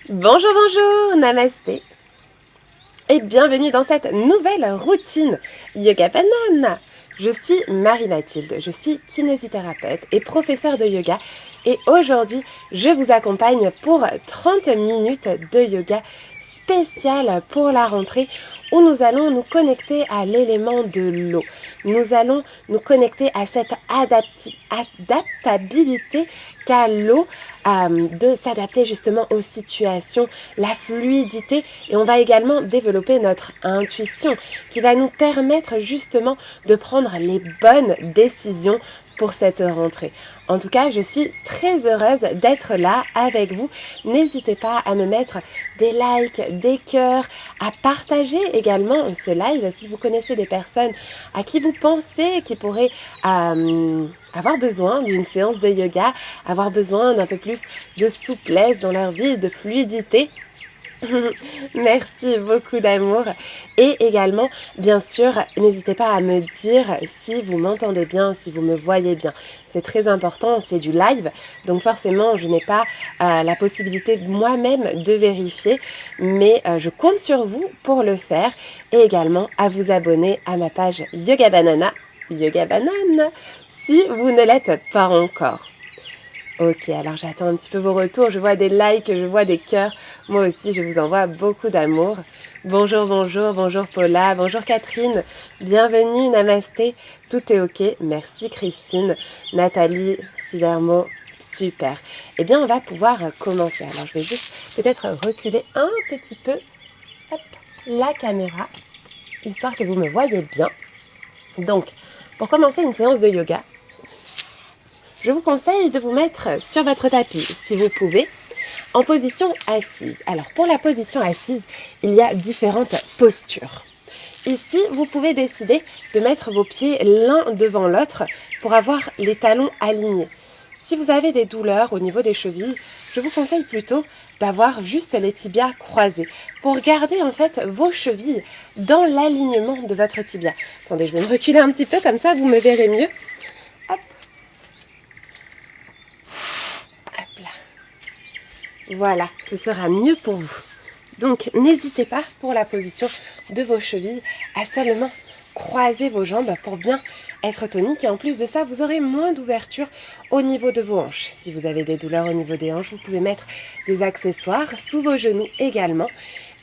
Bonjour, bonjour, namasté et bienvenue dans cette nouvelle routine Yoga Banane. Je suis Marie-Mathilde, je suis kinésithérapeute et professeure de yoga et aujourd'hui je vous accompagne pour 30 minutes de yoga spécial pour la rentrée où nous allons nous connecter à l'élément de l'eau. Nous allons nous connecter à cette adaptabilité qu'a l'eau de s'adapter justement aux situations, la fluidité et on va également développer notre intuition qui va nous permettre justement de prendre les bonnes décisions pour cette rentrée. En tout cas, je suis très heureuse d'être là avec vous. N'hésitez pas à me mettre des likes, des cœurs, à partager également ce live si vous connaissez des personnes à qui vous pensez qui pourraient avoir besoin d'une séance de yoga, avoir besoin d'un peu plus de souplesse dans leur vie, de fluidité. Merci beaucoup d'amour et également bien sûr n'hésitez pas à me dire si vous m'entendez bien, si vous me voyez bien, c'est très important, c'est du live donc forcément je n'ai pas la possibilité moi-même de vérifier mais je compte sur vous pour le faire et également à vous abonner à ma page Yoga Banana, Yoga Banane si vous ne l'êtes pas encore. Ok, alors j'attends un petit peu vos retours, je vois des likes, je vois des cœurs, moi aussi je vous envoie beaucoup d'amour. Bonjour, bonjour, bonjour Paula, bonjour Catherine, bienvenue, namasté, tout est ok, merci Christine, Nathalie, Sidermo, super. Eh bien on va pouvoir commencer, alors je vais juste peut-être reculer un petit peu hop, la caméra, histoire que vous me voyez bien. Donc, pour commencer une séance de yoga, je vous conseille de vous mettre sur votre tapis, si vous pouvez, en position assise. Alors, pour la position assise, il y a différentes postures. Ici, vous pouvez décider de mettre vos pieds l'un devant l'autre pour avoir les talons alignés. Si vous avez des douleurs au niveau des chevilles, je vous conseille plutôt d'avoir juste les tibias croisés pour garder en fait vos chevilles dans l'alignement de votre tibia. Attendez, je vais me reculer un petit peu, comme ça vous me verrez mieux. Hop. Hop là. Voilà, ce sera mieux pour vous. Donc, n'hésitez pas pour la position de vos chevilles à seulement croiser vos jambes pour bien être tonique. Et en plus de ça, vous aurez moins d'ouverture au niveau de vos hanches. Si vous avez des douleurs au niveau des hanches, vous pouvez mettre des accessoires sous vos genoux également.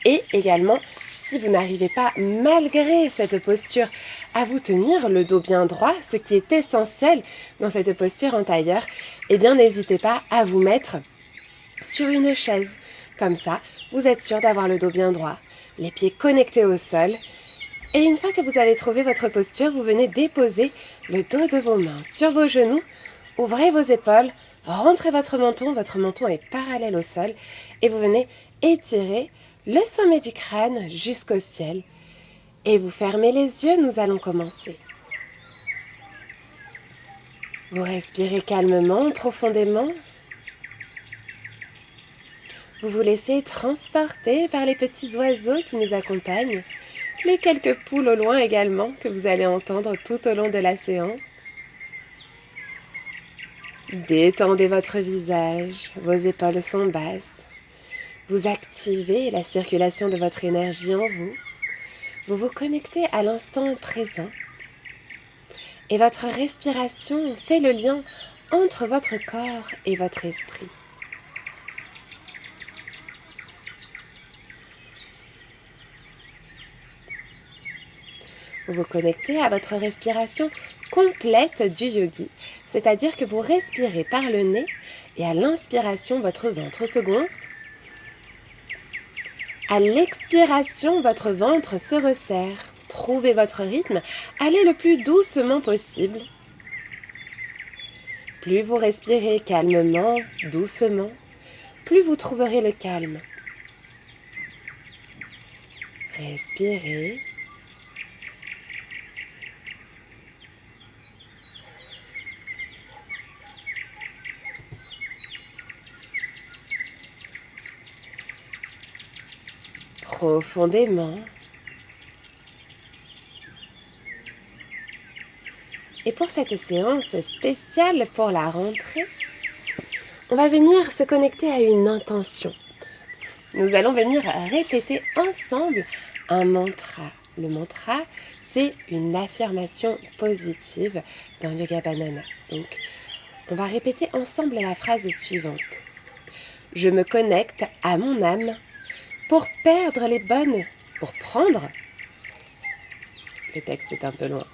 Et également, si vous n'arrivez pas, malgré cette posture, à vous tenir le dos bien droit, ce qui est essentiel dans cette posture en tailleur, eh bien n'hésitez pas à vous mettre sur une chaise. Comme ça, vous êtes sûr d'avoir le dos bien droit, les pieds connectés au sol. Et une fois que vous avez trouvé votre posture, vous venez déposer le dos de vos mains sur vos genoux, ouvrez vos épaules, rentrez votre menton est parallèle au sol, et vous venez étirer le sommet du crâne jusqu'au ciel. Et vous fermez les yeux, nous allons commencer. Vous respirez calmement, profondément. Vous vous laissez transporter par les petits oiseaux qui nous accompagnent, les quelques poules au loin également que vous allez entendre tout au long de la séance. Détendez votre visage, vos épaules sont basses. Vous activez la circulation de votre énergie en vous. Vous vous connectez à l'instant présent. Et votre respiration fait le lien entre votre corps et votre esprit. Vous vous connectez à votre respiration complète du yogi, c'est-à-dire que vous respirez par le nez et à l'inspiration, votre ventre se gonfle. À l'expiration, votre ventre se resserre. Trouvez votre rythme, allez le plus doucement possible. Plus vous respirez calmement, doucement, plus vous trouverez le calme. Respirez. Profondément. Et pour cette séance spéciale pour la rentrée, on va venir se connecter à une intention. nous allons venir répéter ensemble un mantra. Le mantra, c'est une affirmation positive dans Yoga Banana. Donc, on va répéter ensemble la phrase suivante. Je me connecte à mon âme pour perdre les bonnes, pour prendre. Le texte est un peu loin.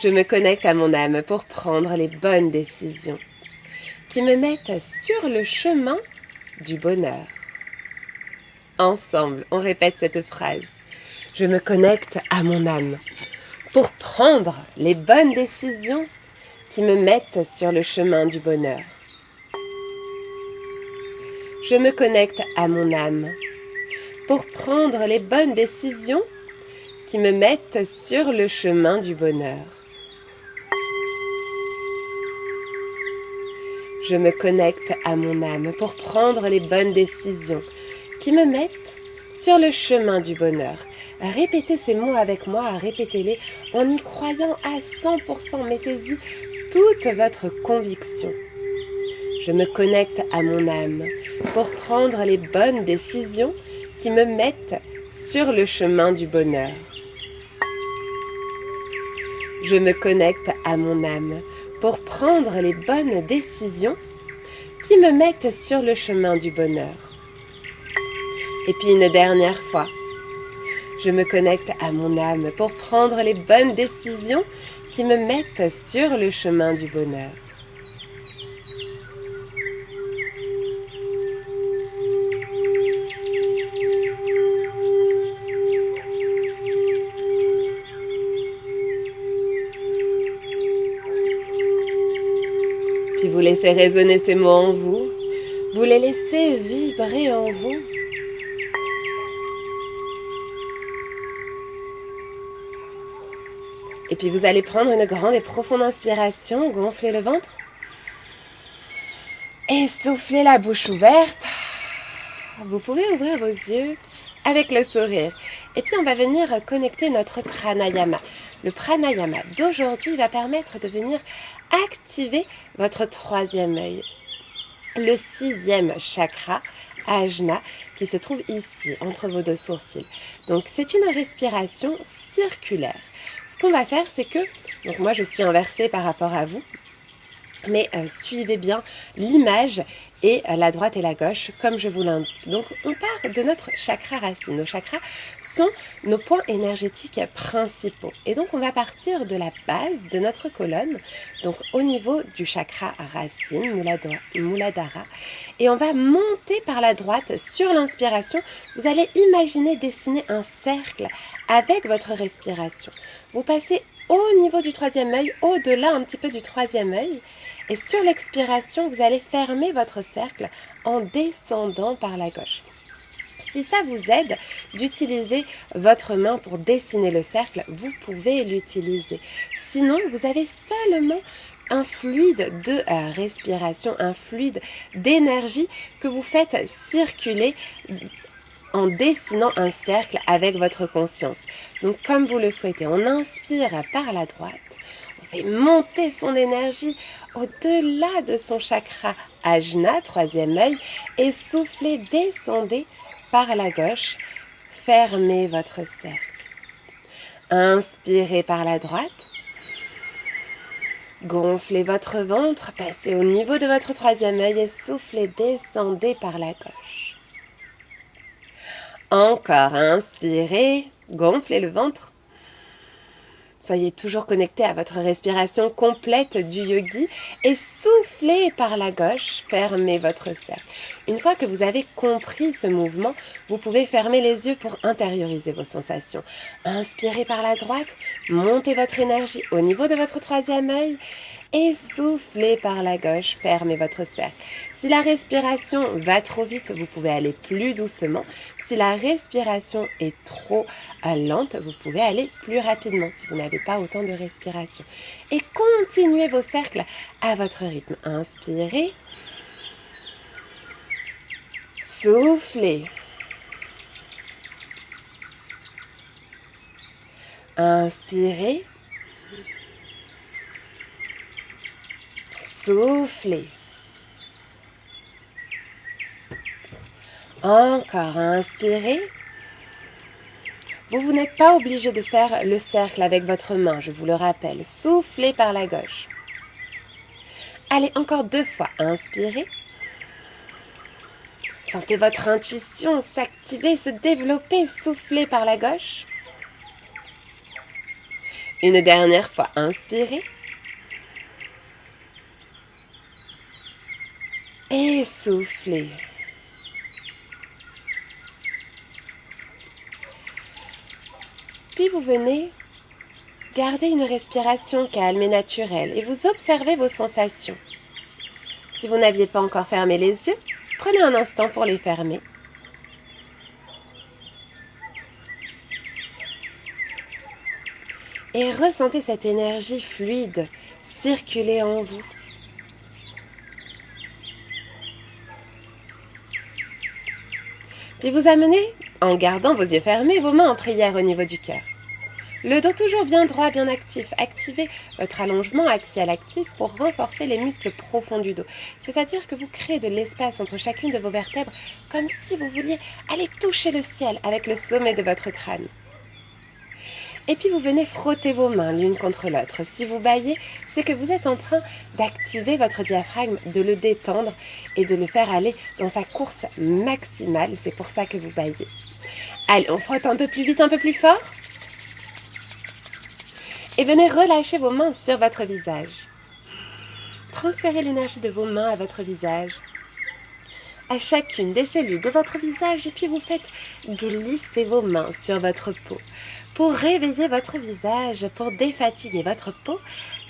Je me connecte à mon âme pour prendre les bonnes décisions qui me mettent sur le chemin du bonheur. Ensemble, on répète cette phrase. Je me connecte à mon âme pour prendre les bonnes décisions qui me mettent sur le chemin du bonheur. Je me connecte à mon âme pour prendre les bonnes décisions qui me mettent sur le chemin du bonheur. Je me connecte à mon âme pour prendre les bonnes décisions qui me mettent sur le chemin du bonheur. Répétez ces mots avec moi, répétez-les en y croyant à 100%. Mettez-y toute votre conviction. Je me connecte à mon âme pour prendre les bonnes décisions qui me mettent sur le chemin du bonheur. Je me connecte à mon âme pour prendre les bonnes décisions qui me mettent sur le chemin du bonheur. Et puis une dernière fois, je me connecte à mon âme pour prendre les bonnes décisions qui me mettent sur le chemin du bonheur. Puis vous laissez résonner ces mots en vous, vous les laissez vibrer en vous. Et puis vous allez prendre une grande et profonde inspiration, gonfler le ventre. Et souffler la bouche ouverte. Vous pouvez ouvrir vos yeux avec le sourire. Et puis on va venir connecter notre pranayama. Le pranayama d'aujourd'hui va permettre de venir activer votre troisième œil. Le 6e chakra, Ajna, qui se trouve ici, entre vos deux sourcils. Donc c'est une respiration circulaire. Ce qu'on va faire, c'est que, donc moi je suis inversée par rapport à vous, mais suivez bien l'image et la droite et la gauche comme je vous l'indique. Donc on part de notre chakra racine. Nos chakras sont nos points énergétiques principaux. Et donc on va partir de la base de notre colonne, donc au niveau du chakra racine, Muladhara, et on va monter par la droite sur l'inspiration. Vous allez imaginer dessiner un cercle avec votre respiration. Vous passez au niveau du troisième œil, au-delà un petit peu du troisième œil. Et sur l'expiration, vous allez fermer votre cercle en descendant par la gauche. Si ça vous aide d'utiliser votre main pour dessiner le cercle, vous pouvez l'utiliser. Sinon, vous avez seulement un fluide de respiration, un fluide d'énergie que vous faites circuler en dessinant un cercle avec votre conscience. Donc comme vous le souhaitez, on inspire par la droite, on fait monter son énergie au-delà de son chakra Ajna, troisième œil, et soufflez, descendez par la gauche, fermez votre cercle. Inspirez par la droite, gonflez votre ventre, passez au niveau de votre troisième œil et soufflez, descendez par la gauche. Encore, inspirez, gonflez le ventre. Soyez toujours connecté à votre respiration complète du yogi et soufflez par la gauche, fermez votre cercle. Une fois que vous avez compris ce mouvement, vous pouvez fermer les yeux pour intérioriser vos sensations. Inspirez par la droite, montez votre énergie au niveau de votre troisième œil et soufflez par la gauche, fermez votre cercle. Si la respiration va trop vite, vous pouvez aller plus doucement. Si la respiration est trop lente, vous pouvez aller plus rapidement si vous n'avez pas autant de respiration. Et continuez vos cercles à votre rythme. Inspirez, soufflez. Inspirez, soufflez. Encore, inspirez. Vous n'êtes pas obligé de faire le cercle avec votre main, je vous le rappelle. Soufflez par la gauche. Allez, encore 2 fois. Inspirez. Sentez votre intuition s'activer, se développer. Soufflez par la gauche. Une dernière fois. Inspirez. Et soufflez. Puis vous venez garder une respiration calme et naturelle et vous observez vos sensations. Si vous n'aviez pas encore fermé les yeux, prenez un instant pour les fermer. Et ressentez cette énergie fluide circuler en vous. Puis vous amenez, en gardant vos yeux fermés, vos mains en prière au niveau du cœur. Le dos toujours bien droit, bien actif. Activez votre allongement axial actif pour renforcer les muscles profonds du dos. C'est-à-dire que vous créez de l'espace entre chacune de vos vertèbres comme si vous vouliez aller toucher le ciel avec le sommet de votre crâne. Et puis vous venez frotter vos mains l'une contre l'autre. Si vous bâillez, c'est que vous êtes en train d'activer votre diaphragme, de le détendre et de le faire aller dans sa course maximale. C'est pour ça que vous bâillez. Allez, on frotte un peu plus vite, un peu plus fort. Et venez relâcher vos mains sur votre visage. Transférez l'énergie de vos mains à votre visage, à chacune des cellules de votre visage, et puis vous faites glisser vos mains sur votre peau pour réveiller votre visage, pour défatiguer votre peau,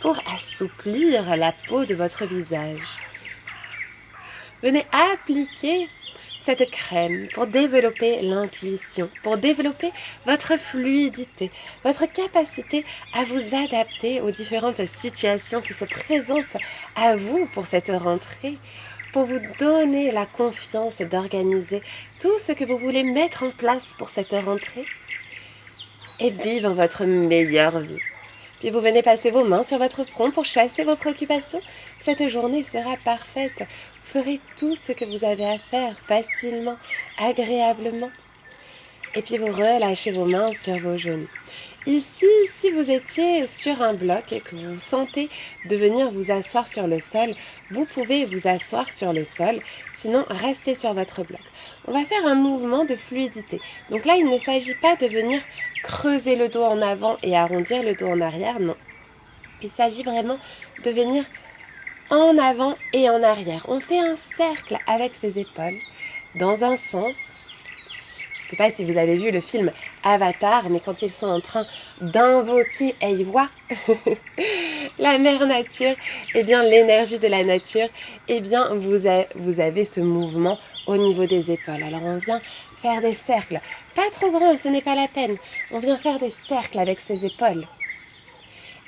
pour assouplir la peau de votre visage. Venez appliquer cette crème pour développer l'intuition, pour développer votre fluidité, votre capacité à vous adapter aux différentes situations qui se présentent à vous pour cette rentrée, pour vous donner la confiance d'organiser tout ce que vous voulez mettre en place pour cette rentrée et vivre votre meilleure vie. Puis vous venez passer vos mains sur votre front pour chasser vos préoccupations. Cette journée sera parfaite. Vous ferez tout ce que vous avez à faire facilement, agréablement. Et puis vous relâchez vos mains sur vos genoux. Ici, si vous étiez sur un bloc et que vous sentez de venir vous asseoir sur le sol, vous pouvez vous asseoir sur le sol, sinon restez sur votre bloc. On va faire un mouvement de fluidité. Donc là, il ne s'agit pas de venir creuser le dos en avant et arrondir le dos en arrière, non. Il s'agit vraiment de venir en avant et en arrière. On fait un cercle avec ses épaules dans un sens. Je ne sais pas si vous avez vu le film Avatar, mais quand ils sont en train d'invoquer Eywa, la mère nature, eh bien l'énergie de la nature, eh bien vous avez ce mouvement au niveau des épaules. Alors on vient faire des cercles, pas trop grands, ce n'est pas la peine. On vient faire des cercles avec ses épaules.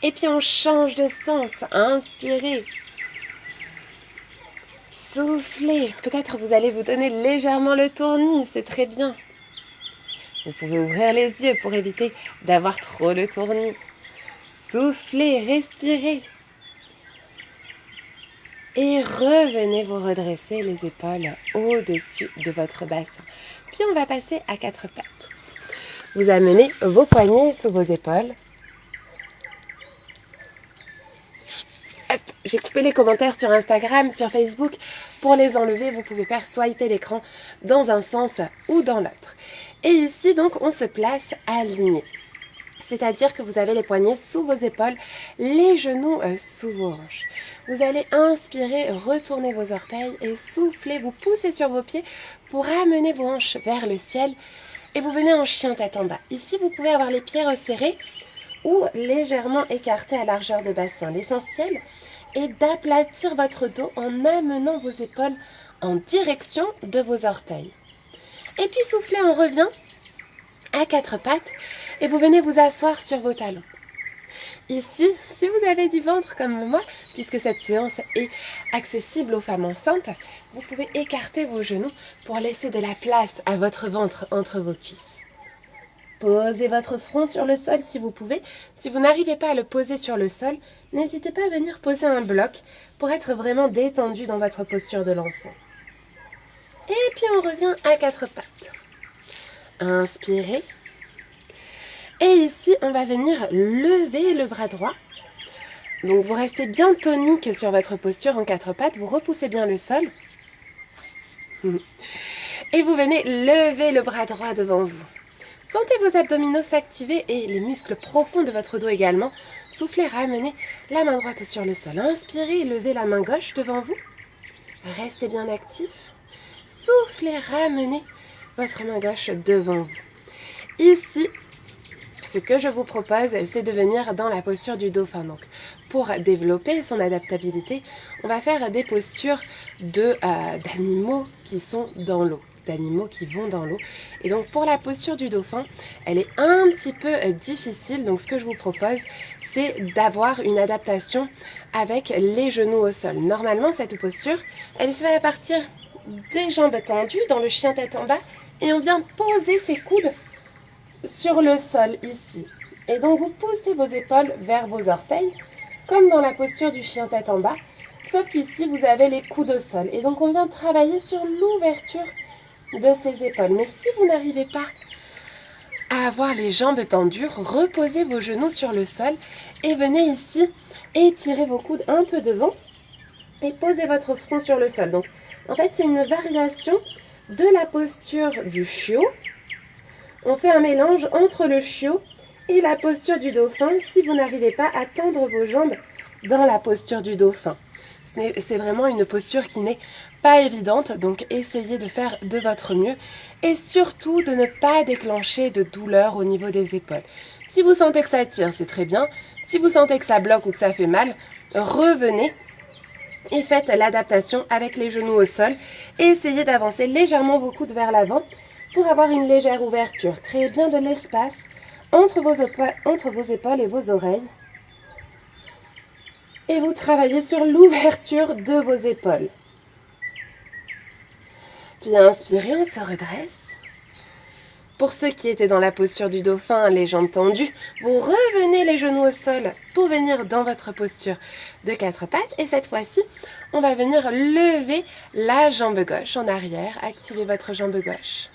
Et puis on change de sens, inspirez. Soufflez, peut-être vous allez vous donner légèrement le tournis, c'est très bien. Vous pouvez ouvrir les yeux pour éviter d'avoir trop le tournis. Soufflez, respirez. Et revenez vous redresser les épaules au-dessus de votre bassin. Puis on va passer à 4 pattes. Vous amenez vos poignets sous vos épaules. Hop, j'ai coupé les commentaires sur Instagram, sur Facebook. Pour les enlever, vous pouvez faire swiper l'écran dans un sens ou dans l'autre. Et ici, donc, on se place aligné. C'est-à-dire que vous avez les poignets sous vos épaules, les genoux sous vos hanches. Vous allez inspirer, retourner vos orteils et souffler, vous poussez sur vos pieds pour amener vos hanches vers le ciel. Et vous venez en chien tête en bas. Ici, vous pouvez avoir les pieds resserrés ou légèrement écartés à largeur de bassin. L'essentiel est d'aplatir votre dos en amenant vos épaules en direction de vos orteils. Et puis soufflez, on revient à 4 pattes et vous venez vous asseoir sur vos talons. Ici, si vous avez du ventre comme moi, puisque cette séance est accessible aux femmes enceintes, vous pouvez écarter vos genoux pour laisser de la place à votre ventre entre vos cuisses. Posez votre front sur le sol si vous pouvez. Si vous n'arrivez pas à le poser sur le sol, n'hésitez pas à venir poser un bloc pour être vraiment détendu dans votre posture de l'enfant. Et puis on revient à quatre pattes. Inspirez. Et ici, on va venir lever le bras droit. Donc vous restez bien tonique sur votre posture en quatre pattes, vous repoussez bien le sol. Et vous venez lever le bras droit devant vous. Sentez vos abdominaux s'activer et les muscles profonds de votre dos également. Soufflez, ramenez la main droite sur le sol. Inspirez, levez la main gauche devant vous. Restez bien actif. Soufflez, ramenez votre main gauche devant vous. Ici, ce que je vous propose, c'est de venir dans la posture du dauphin. Donc, pour développer son adaptabilité, on va faire des postures d'animaux qui sont dans l'eau, d'animaux qui vont dans l'eau. Et donc, pour la posture du dauphin, elle est un petit peu difficile. Donc, ce que je vous propose, c'est d'avoir une adaptation avec les genoux au sol. Normalement, cette posture, elle se fait à partir des jambes tendues dans le chien tête en bas et on vient poser ses coudes sur le sol ici. Et donc vous poussez vos épaules vers vos orteils, comme dans la posture du chien tête en bas, sauf qu'ici vous avez les coudes au sol. Et donc on vient travailler sur l'ouverture de ces épaules. Mais si vous n'arrivez pas à avoir les jambes tendues, reposez vos genoux sur le sol et venez ici étirer vos coudes un peu devant et posez votre front sur le sol. Donc en fait c'est une variation de la posture du chiot. On fait un mélange entre le chiot et la posture du dauphin si vous n'arrivez pas à tendre vos jambes dans la posture du dauphin. C'est vraiment une posture qui n'est pas évidente, donc essayez de faire de votre mieux et surtout de ne pas déclencher de douleur au niveau des épaules. Si vous sentez que ça tire, c'est très bien. Si vous sentez que ça bloque ou que ça fait mal, revenez et faites l'adaptation avec les genoux au sol et essayez d'avancer légèrement vos coudes vers l'avant pour avoir une légère ouverture. Créez bien de l'espace entre vos épaules et vos oreilles. Et vous travaillez sur l'ouverture de vos épaules. Puis inspirez, on se redresse. Pour ceux qui étaient dans la posture du dauphin, les jambes tendues, vous revenez les genoux au sol pour venir dans votre posture de quatre pattes. Et cette fois-ci, on va venir lever la jambe gauche en arrière. Activez votre jambe gauche.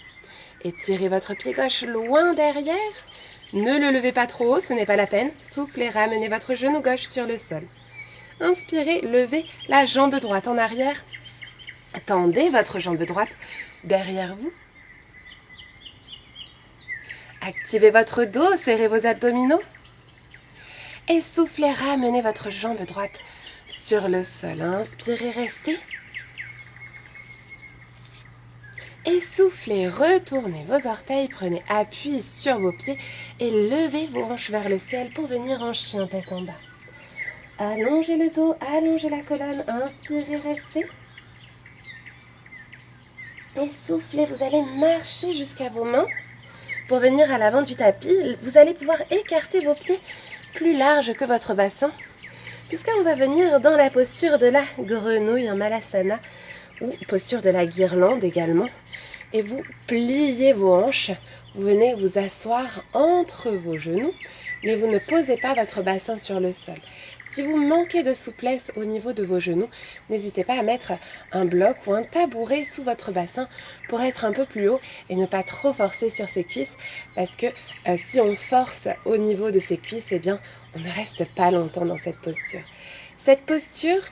Étirez votre pied gauche loin derrière. Ne le levez pas trop haut, ce n'est pas la peine. Soufflez, ramenez votre genou gauche sur le sol. Inspirez, levez la jambe droite en arrière. Tendez votre jambe droite derrière vous. Activez votre dos, serrez vos abdominaux. Et soufflez, ramenez votre jambe droite sur le sol. Inspirez, restez. Et soufflez, retournez vos orteils, prenez appui sur vos pieds et levez vos hanches vers le ciel pour venir en chien tête en bas. Allongez le dos, allongez la colonne, inspirez, restez. Et soufflez, vous allez marcher jusqu'à vos mains pour venir à l'avant du tapis. Vous allez pouvoir écarter vos pieds plus larges que votre bassin, puisqu'on va venir dans la posture de la grenouille en Malasana, ou posture de la guirlande également. Et vous pliez vos hanches, vous venez vous asseoir entre vos genoux, mais vous ne posez pas votre bassin sur le sol. Si vous manquez de souplesse au niveau de vos genoux, n'hésitez pas à mettre un bloc ou un tabouret sous votre bassin pour être un peu plus haut et ne pas trop forcer sur ses cuisses, parce que si on force au niveau de ses cuisses, eh bien, on ne reste pas longtemps dans cette posture. Cette posture,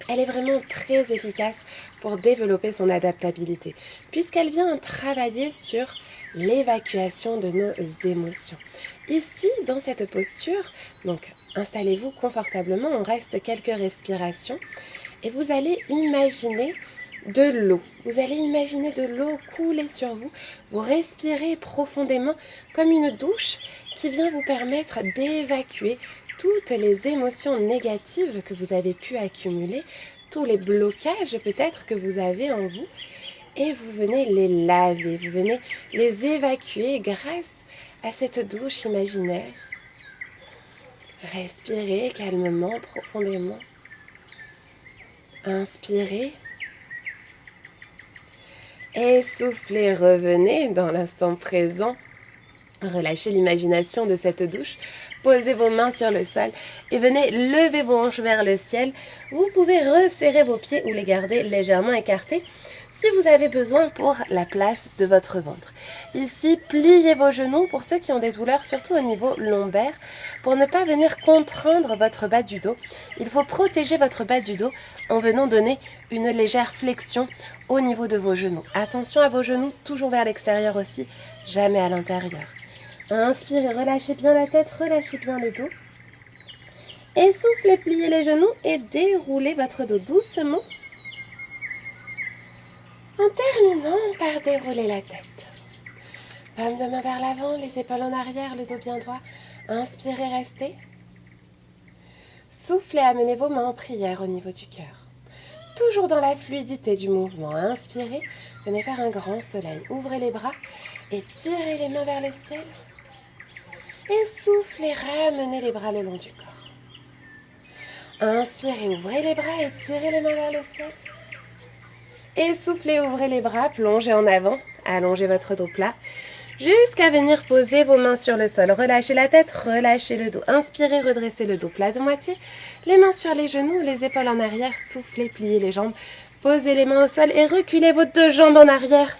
elle est vraiment très efficace pour développer son adaptabilité, puisqu'elle vient travailler sur l'évacuation de nos émotions. Ici, dans cette posture, donc installez-vous confortablement, on reste quelques respirations et vous allez imaginer de l'eau. Vous allez imaginer de l'eau couler sur vous. Vous respirez profondément comme une douche qui vient vous permettre d'évacuer toutes les émotions négatives que vous avez pu accumuler, tous les blocages peut-être que vous avez en vous, et vous venez les laver, vous venez les évacuer grâce à cette douche imaginaire. Respirez calmement, profondément. Inspirez. Et soufflez, revenez dans l'instant présent. Relâchez l'imagination de cette douche Posez vos mains sur le sol et venez lever vos hanches vers le ciel. Vous pouvez resserrer vos pieds ou les garder légèrement écartés si vous avez besoin pour la place de votre ventre. Ici, pliez vos genoux pour ceux qui ont des douleurs, surtout au niveau lombaire, pour ne pas venir contraindre votre bas du dos. Il faut protéger votre bas du dos en venant donner une légère flexion au niveau de vos genoux. Attention à vos genoux, toujours vers l'extérieur aussi, jamais à l'intérieur. Inspirez, relâchez bien la tête, relâchez bien le dos. Et soufflez, pliez les genoux et déroulez votre dos doucement. En terminant par dérouler la tête. Paume de main vers l'avant, les épaules en arrière, le dos bien droit. Inspirez, restez. Soufflez, amenez vos mains en prière au niveau du cœur. Toujours dans la fluidité du mouvement. Inspirez, venez faire un grand soleil. Ouvrez les bras et tirez les mains vers le ciel. Et soufflez, ramenez les bras le long du corps. Inspirez, ouvrez les bras et tirez les mains vers le ciel. Et soufflez, ouvrez les bras, plongez en avant, allongez votre dos plat, jusqu'à venir poser vos mains sur le sol. Relâchez la tête, relâchez le dos. Inspirez, redressez le dos plat de moitié, les mains sur les genoux, les épaules en arrière, soufflez, pliez les jambes, posez les mains au sol et reculez vos deux jambes en arrière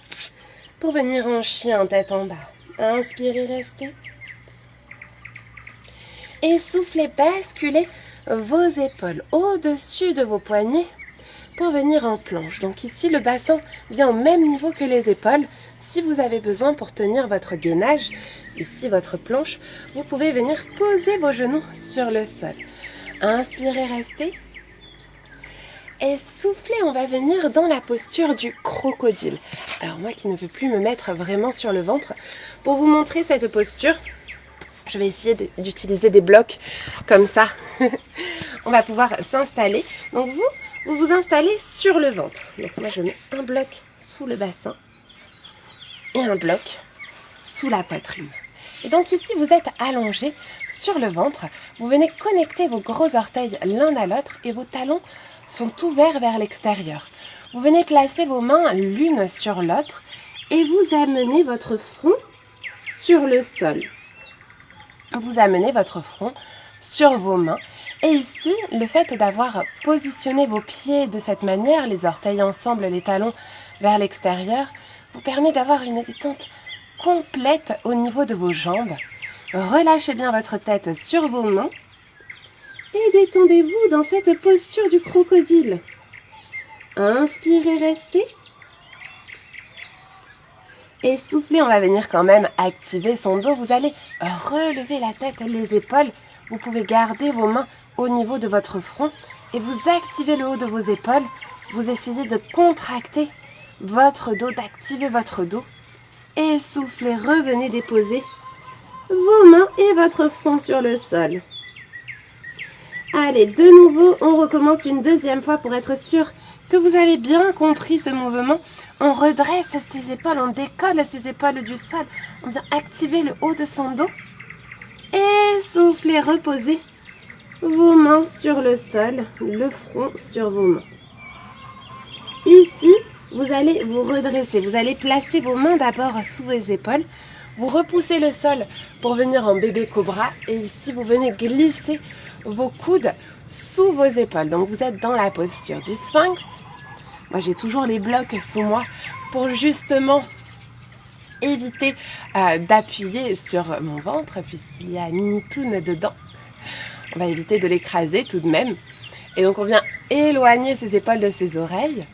pour venir en chien, tête en bas. Inspirez, restez. Et soufflez, basculez vos épaules au-dessus de vos poignets pour venir en planche. Donc ici, le bassin vient au même niveau que les épaules. Si vous avez besoin pour tenir votre gainage, ici votre planche, vous pouvez venir poser vos genoux sur le sol. Inspirez, restez. Et soufflez, on va venir dans la posture du crocodile. Alors moi qui ne veux plus me mettre vraiment sur le ventre, pour vous montrer cette posture, je vais essayer d'utiliser des blocs comme ça. On va pouvoir s'installer. Donc vous vous installez sur le ventre. Donc moi je mets un bloc sous le bassin et un bloc sous la poitrine. Et donc ici vous êtes allongé sur le ventre. Vous venez connecter vos gros orteils l'un à l'autre et vos talons sont ouverts vers l'extérieur. Vous venez placer vos mains l'une sur l'autre et vous amenez votre front sur le sol. Vous amenez votre front sur vos mains. Et ici, le fait d'avoir positionné vos pieds de cette manière, les orteils ensemble, les talons vers l'extérieur, vous permet d'avoir une détente complète au niveau de vos jambes. Relâchez bien votre tête sur vos mains et détendez-vous dans cette posture du crocodile. Inspirez, restez. Et soufflez, on va venir quand même activer son dos. Vous allez relever la tête, les épaules. Vous pouvez garder vos mains au niveau de votre front et vous activez le haut de vos épaules. Vous essayez de contracter votre dos, d'activer votre dos. Et soufflez, revenez déposer vos mains et votre front sur le sol. Allez, de nouveau, on recommence une deuxième fois pour être sûr que vous avez bien compris ce mouvement. On redresse ses épaules, on décolle ses épaules du sol. On vient activer le haut de son dos. Et soufflez, reposez vos mains sur le sol, le front sur vos mains. Ici, vous allez vous redresser. Vous allez placer vos mains d'abord sous vos épaules. Vous repoussez le sol pour venir en bébé cobra. Et ici, vous venez glisser vos coudes sous vos épaules. Donc, vous êtes dans la posture du sphinx. Moi, j'ai toujours les blocs sous moi pour justement éviter d'appuyer sur mon ventre puisqu'il y a un mini toon dedans. On va éviter de l'écraser tout de même. Et donc, on vient éloigner ses épaules de ses oreilles.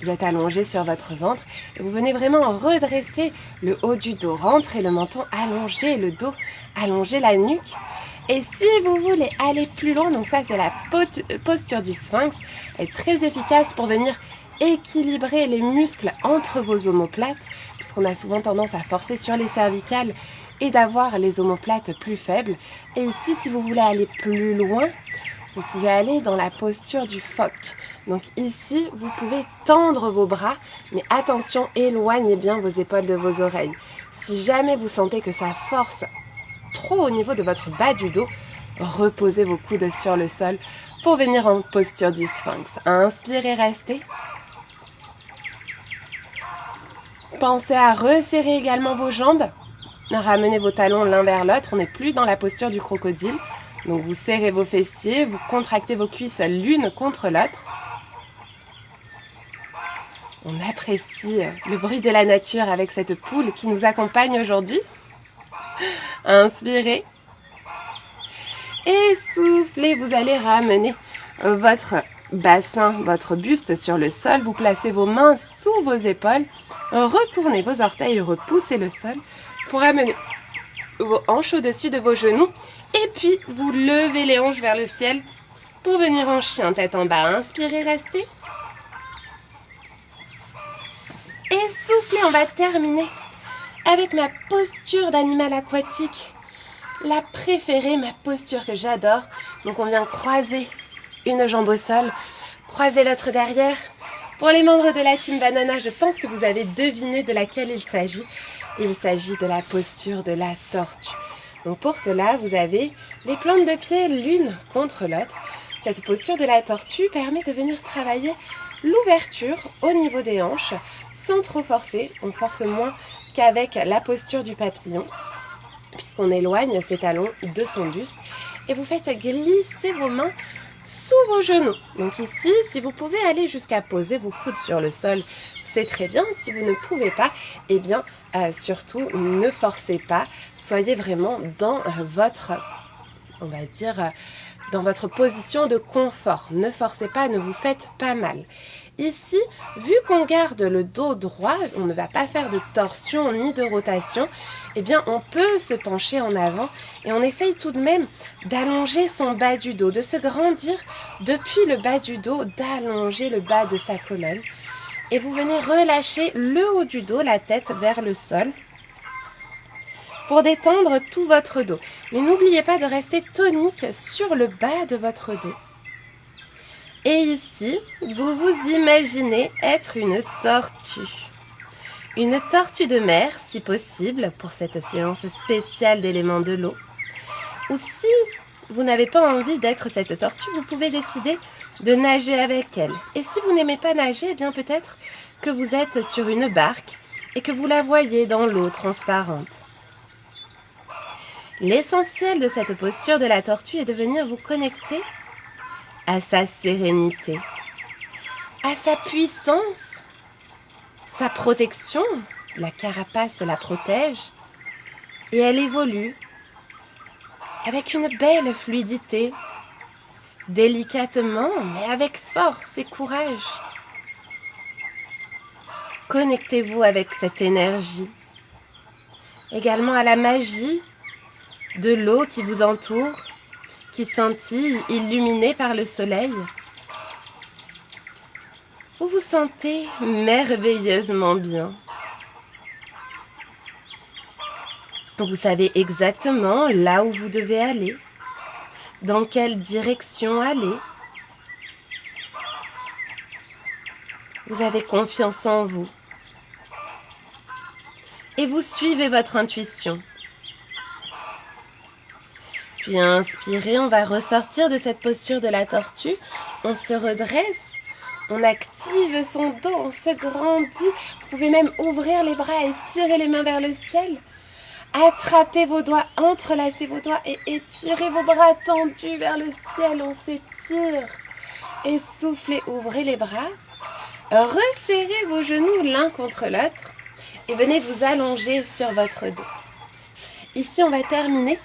Vous êtes allongé sur votre ventre et vous venez vraiment redresser le haut du dos. Rentrez le menton, allongez le dos, allongez la nuque. Et si vous voulez aller plus loin, donc ça c'est la posture du sphinx, elle est très efficace pour venir équilibrer les muscles entre vos omoplates, puisqu'on a souvent tendance à forcer sur les cervicales et d'avoir les omoplates plus faibles. Et ici, si vous voulez aller plus loin, vous pouvez aller dans la posture du phoque. Donc ici, vous pouvez tendre vos bras, mais attention, éloignez bien vos épaules de vos oreilles. Si jamais vous sentez que ça force trop au niveau de votre bas du dos, reposez vos coudes sur le sol pour venir en posture du sphinx. Inspirez, restez. Pensez à resserrer également vos jambes. Ramenez vos talons l'un vers l'autre, on n'est plus dans la posture du crocodile. Donc vous serrez vos fessiers, vous contractez vos cuisses l'une contre l'autre. On apprécie le bruit de la nature avec cette poule qui nous accompagne aujourd'hui. Inspirez. Et soufflez, vous allez ramener votre bassin, votre buste sur le sol. Vous placez vos mains sous vos épaules. Retournez vos orteils, repoussez le sol pour amener vos hanches au-dessus de vos genoux. Et puis, vous levez les hanches vers le ciel pour venir en chien, tête en bas. Inspirez, restez. Et soufflez, on va terminer avec ma posture d'animal aquatique. La préférée, ma posture que j'adore. Donc on vient croiser une jambe au sol, croiser l'autre derrière. Pour les membres de la team Banana, je pense que vous avez deviné de laquelle il s'agit. Il s'agit de la posture de la tortue. Donc pour cela, vous avez les plantes de pied l'une contre l'autre. Cette posture de la tortue permet de venir travailler l'ouverture au niveau des hanches sans trop forcer. On force moins qu'avec la posture du papillon puisqu'on éloigne ses talons de son buste. Et vous faites glisser vos mains sous vos genoux. Donc ici, si vous pouvez aller jusqu'à poser vos coudes sur le sol, c'est très bien. Si vous ne pouvez pas, eh bien, surtout, ne forcez pas. Soyez vraiment dans votre, on va dire, dans votre position de confort. Ne forcez pas, ne vous faites pas mal. Ici, vu qu'on garde le dos droit, on ne va pas faire de torsion ni de rotation, eh bien on peut se pencher en avant et on essaye tout de même d'allonger son bas du dos, de se grandir depuis le bas du dos, d'allonger le bas de sa colonne. Et vous venez relâcher le haut du dos, la tête vers le sol, pour détendre tout votre dos. Mais n'oubliez pas de rester tonique sur le bas de votre dos. Et ici, vous vous imaginez être une tortue. Une tortue de mer, si possible, pour cette séance spéciale d'éléments de l'eau. Ou si vous n'avez pas envie d'être cette tortue, vous pouvez décider de nager avec elle. Et si vous n'aimez pas nager, eh bien peut-être que vous êtes sur une barque et que vous la voyez dans l'eau transparente. L'essentiel de cette posture de la tortue est de venir vous connecter à sa sérénité, à sa puissance, sa protection. La carapace la protège et elle évolue avec une belle fluidité, délicatement, mais avec force et courage. Connectez-vous avec cette énergie, également à la magie de l'eau qui vous entoure, qui scintille, illuminée par le soleil. Vous vous sentez merveilleusement bien. Vous savez exactement là où vous devez aller, dans quelle direction aller. Vous avez confiance en vous. Et vous suivez votre intuition. Puis inspirez, on va ressortir de cette posture de la tortue. On se redresse, on active son dos, on se grandit. Vous pouvez même ouvrir les bras et tirer les mains vers le ciel. Attrapez vos doigts, entrelacez vos doigts et étirez vos bras tendus vers le ciel. On s'étire. Et soufflez, ouvrez les bras. Resserrez vos genoux l'un contre l'autre et venez vous allonger sur votre dos. Ici, on va terminer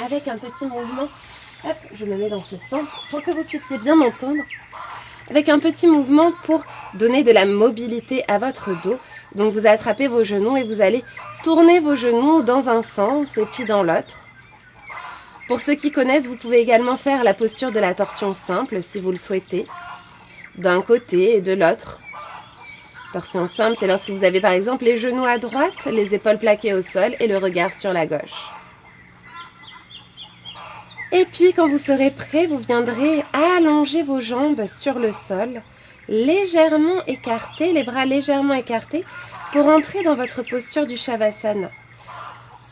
avec un petit mouvement. Hop, je me mets dans ce sens pour que vous puissiez bien m'entendre. Avec un petit mouvement pour donner de la mobilité à votre dos. Donc vous attrapez vos genoux et vous allez tourner vos genoux dans un sens et puis dans l'autre. Pour ceux qui connaissent, vous pouvez également faire la posture de la torsion simple si vous le souhaitez. D'un côté et de l'autre. Torsion simple, c'est lorsque vous avez par exemple les genoux à droite, les épaules plaquées au sol et le regard sur la gauche. Et puis quand vous serez prêt, vous viendrez allonger vos jambes sur le sol, légèrement écartées, les bras légèrement écartés, pour entrer dans votre posture du Shavasana.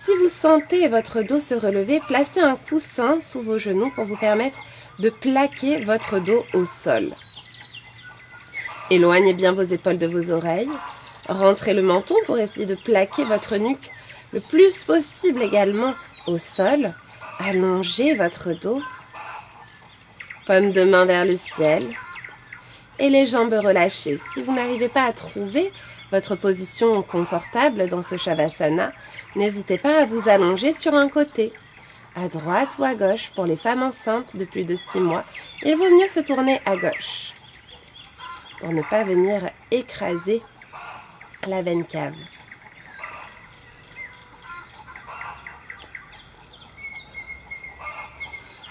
Si vous sentez votre dos se relever, placez un coussin sous vos genoux pour vous permettre de plaquer votre dos au sol. Éloignez bien vos épaules de vos oreilles, rentrez le menton pour essayer de plaquer votre nuque le plus possible également au sol. Allongez votre dos, paume de main vers le ciel et les jambes relâchées. Si vous n'arrivez pas à trouver votre position confortable dans ce Shavasana, n'hésitez pas à vous allonger sur un côté, à droite ou à gauche. Pour les femmes enceintes de plus de 6 mois, il vaut mieux se tourner à gauche pour ne pas venir écraser la veine cave.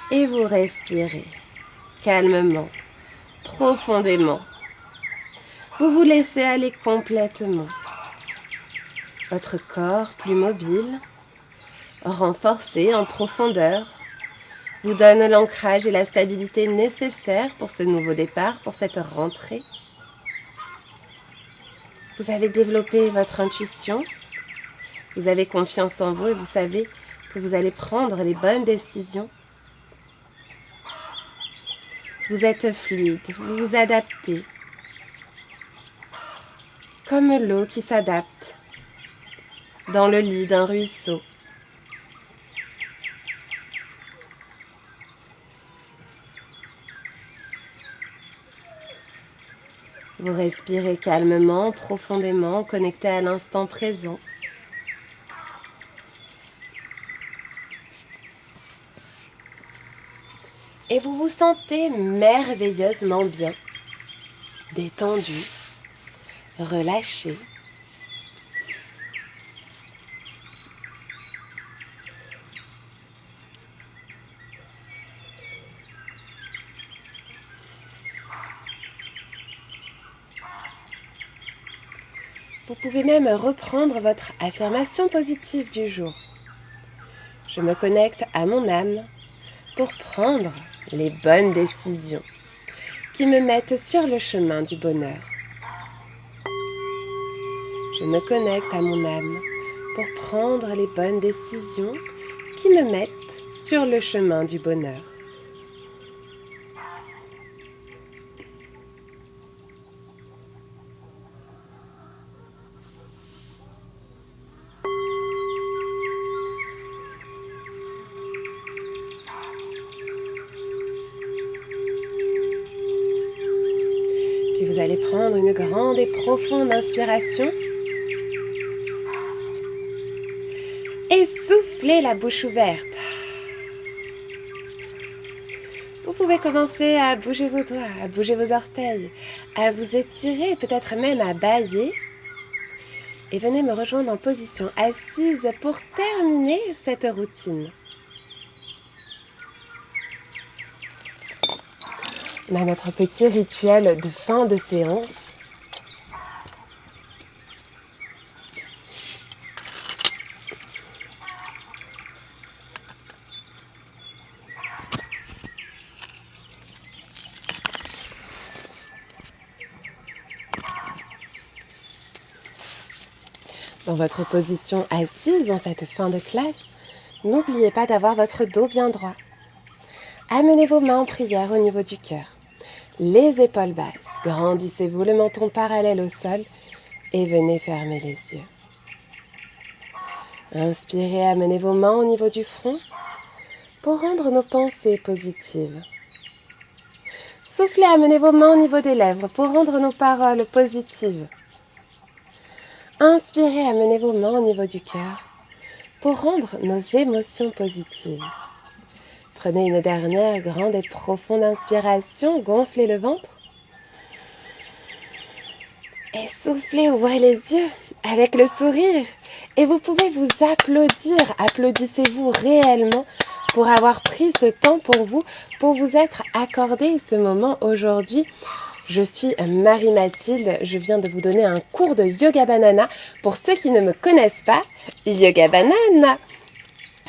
Et vous respirez calmement, profondément. Vous vous laissez aller complètement. Votre corps plus mobile, renforcé en profondeur, vous donne l'ancrage et la stabilité nécessaires pour ce nouveau départ, pour cette rentrée. Vous avez développé votre intuition, vous avez confiance en vous et vous savez que vous allez prendre les bonnes décisions. Vous êtes fluide, vous vous adaptez, comme l'eau qui s'adapte dans le lit d'un ruisseau. Vous respirez calmement, profondément, connecté à l'instant présent. Et vous vous sentez merveilleusement bien, détendu, relâché. Vous pouvez même reprendre votre affirmation positive du jour. Je me connecte à mon âme pour prendre les bonnes décisions qui me mettent sur le chemin du bonheur. Je me connecte à mon âme pour prendre les bonnes décisions qui me mettent sur le chemin du bonheur. Puis vous allez prendre une grande et profonde inspiration et souffler la bouche ouverte. Vous pouvez commencer à bouger vos doigts, à bouger vos orteils, à vous étirer, peut-être même à bâiller. Et venez me rejoindre en position assise pour terminer cette routine. On a notre petit rituel de fin de séance. Dans votre position assise dans cette fin de classe, n'oubliez pas d'avoir votre dos bien droit. Amenez vos mains en prière au niveau du cœur. Les épaules basses, grandissez-vous le menton parallèle au sol et venez fermer les yeux. Inspirez, amenez vos mains au niveau du front pour rendre nos pensées positives. Soufflez, amenez vos mains au niveau des lèvres pour rendre nos paroles positives. Inspirez, amenez vos mains au niveau du cœur pour rendre nos émotions positives. Prenez une dernière grande et profonde inspiration, gonflez le ventre. Et soufflez, ouvrez les yeux avec le sourire. Et vous pouvez vous applaudir, applaudissez-vous réellement pour avoir pris ce temps pour vous être accordé ce moment aujourd'hui. Je suis Marie-Mathilde, je viens de vous donner un cours de Yoga Banana. Pour ceux qui ne me connaissent pas, Yoga Banana,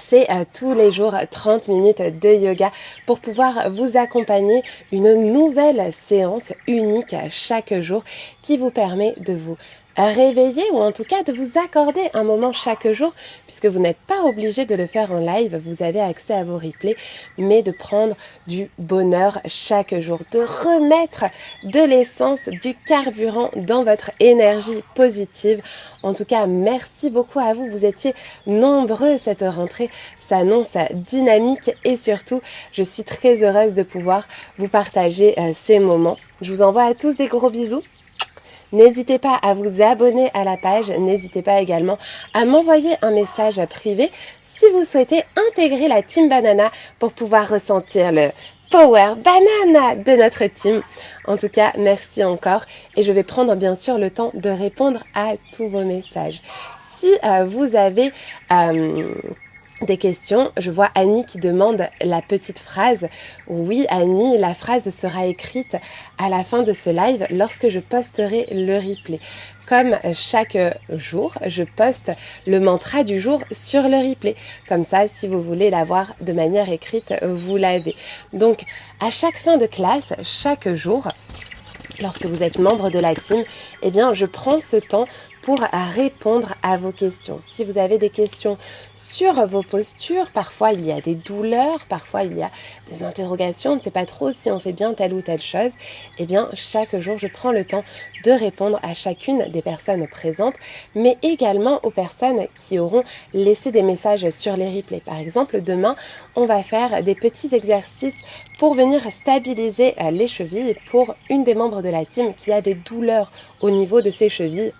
c'est tous les jours 30 minutes de yoga pour pouvoir vous accompagner une nouvelle séance unique chaque jour qui vous permet de vous réveiller ou en tout cas de vous accorder un moment chaque jour, puisque vous n'êtes pas obligé de le faire en live, vous avez accès à vos replays, mais de prendre du bonheur chaque jour, de remettre de l'essence, du carburant dans votre énergie positive. En tout cas, merci beaucoup à vous, vous étiez nombreux cette rentrée, ça annonce dynamique et surtout, je suis très heureuse de pouvoir vous partager ces moments. Je vous envoie à tous des gros bisous. N'hésitez pas à vous abonner à la page, n'hésitez pas également à m'envoyer un message privé si vous souhaitez intégrer la Team Banana pour pouvoir ressentir le Power Banana de notre team. En tout cas, merci encore et je vais prendre bien sûr le temps de répondre à tous vos messages. Si vous avez des questions, je vois Annie qui demande la petite phrase. Oui Annie, la phrase sera écrite à la fin de ce live lorsque je posterai le replay. Comme chaque jour, je poste le mantra du jour sur le replay. Comme ça, si vous voulez l'avoir de manière écrite, vous l'avez. Donc, à chaque fin de classe, chaque jour, lorsque vous êtes membre de la team, eh bien, je prends ce temps pour répondre à vos questions. Si vous avez des questions sur vos postures, parfois il y a des douleurs, parfois il y a des interrogations, on ne sait pas trop si on fait bien telle ou telle chose, eh bien, chaque jour, je prends le temps de répondre à chacune des personnes présentes, mais également aux personnes qui auront laissé des messages sur les replays. Par exemple, demain, on va faire des petits exercices pour venir stabiliser les chevilles pour une des membres de la team qui a des douleurs au niveau de ses chevilles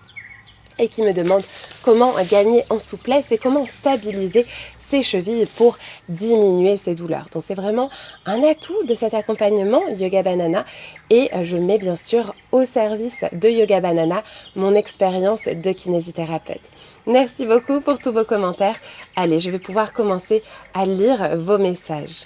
et qui me demande comment gagner en souplesse et comment stabiliser ses chevilles pour diminuer ses douleurs. Donc c'est vraiment un atout de cet accompagnement Yoga Banana et je mets bien sûr au service de Yoga Banana mon expérience de kinésithérapeute. Merci beaucoup pour tous vos commentaires. Allez, je vais pouvoir commencer à lire vos messages.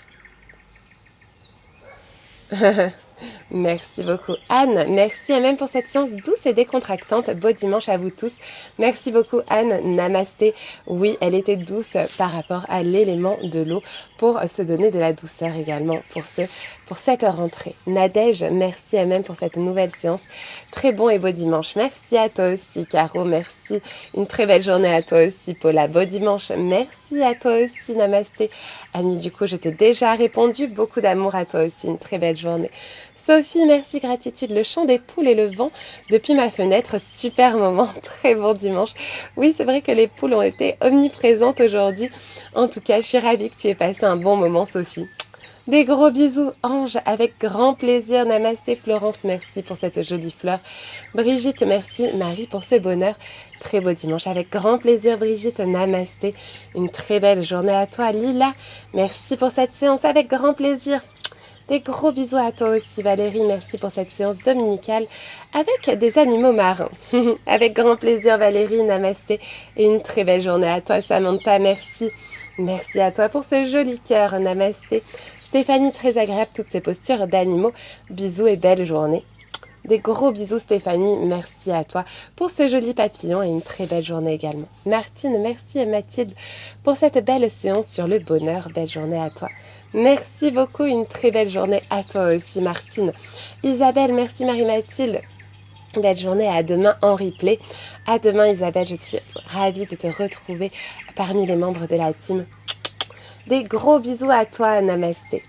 Merci beaucoup Anne, merci même pour cette séance douce et décontractante. Beau dimanche à vous tous. Merci beaucoup Anne, namasté. Oui, elle était douce par rapport à l'élément de l'eau pour se donner de la douceur également pour cette rentrée. Nadège, merci même pour cette nouvelle séance. Très bon et beau dimanche. Merci à toi aussi Caro, merci. Une très belle journée à toi aussi Paula. Beau dimanche, merci à toi aussi namasté. Annie, du coup je t'ai déjà répondu. Beaucoup d'amour à toi aussi, une très belle journée. Sophie, merci, gratitude, le chant des poules et le vent depuis ma fenêtre, super moment, très bon dimanche. Oui, c'est vrai que les poules ont été omniprésentes aujourd'hui. En tout cas, je suis ravie que tu aies passé un bon moment, Sophie. Des gros bisous, Ange, avec grand plaisir. Namasté, Florence, merci pour cette jolie fleur. Brigitte, merci, Marie, pour ce bonheur. Très beau dimanche, avec grand plaisir, Brigitte, namasté. Une très belle journée à toi, Lila. Merci pour cette séance, avec grand plaisir. Des gros bisous à toi aussi Valérie, merci pour cette séance dominicale avec des animaux marins. Avec grand plaisir Valérie, namasté et une très belle journée à toi Samantha, merci. Merci à toi pour ce joli cœur, namasté. Stéphanie, très agréable toutes ces postures d'animaux, bisous et belle journée. Des gros bisous Stéphanie, merci à toi pour ce joli papillon et une très belle journée également. Martine, merci et Mathilde pour cette belle séance sur le bonheur, belle journée à toi. Merci beaucoup, une très belle journée à toi aussi Martine. Isabelle, merci Marie-Mathilde. Belle journée, à demain en replay. À demain Isabelle, je suis ravie de te retrouver parmi les membres de la team. Des gros bisous à toi, namasté.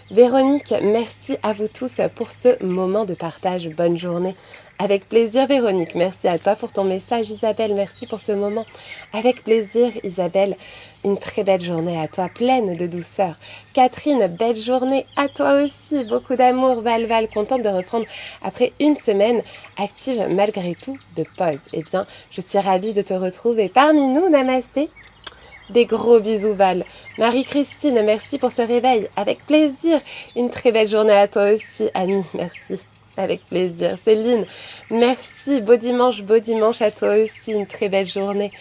Véronique, merci à vous tous pour ce moment de partage. Bonne journée. Avec plaisir Véronique, merci à toi pour ton message Isabelle, merci pour ce moment. Avec plaisir Isabelle, une très belle journée à toi, pleine de douceur. Catherine, belle journée à toi aussi, beaucoup d'amour. Val, contente de reprendre après une semaine active malgré tout de pause. Eh bien, je suis ravie de te retrouver parmi nous, namasté. Des gros bisous Val. Marie-Christine, merci pour ce réveil. Avec plaisir. Une très belle journée à toi aussi. Annie, merci. Avec plaisir. Céline, merci. Beau dimanche à toi aussi. Une très belle journée.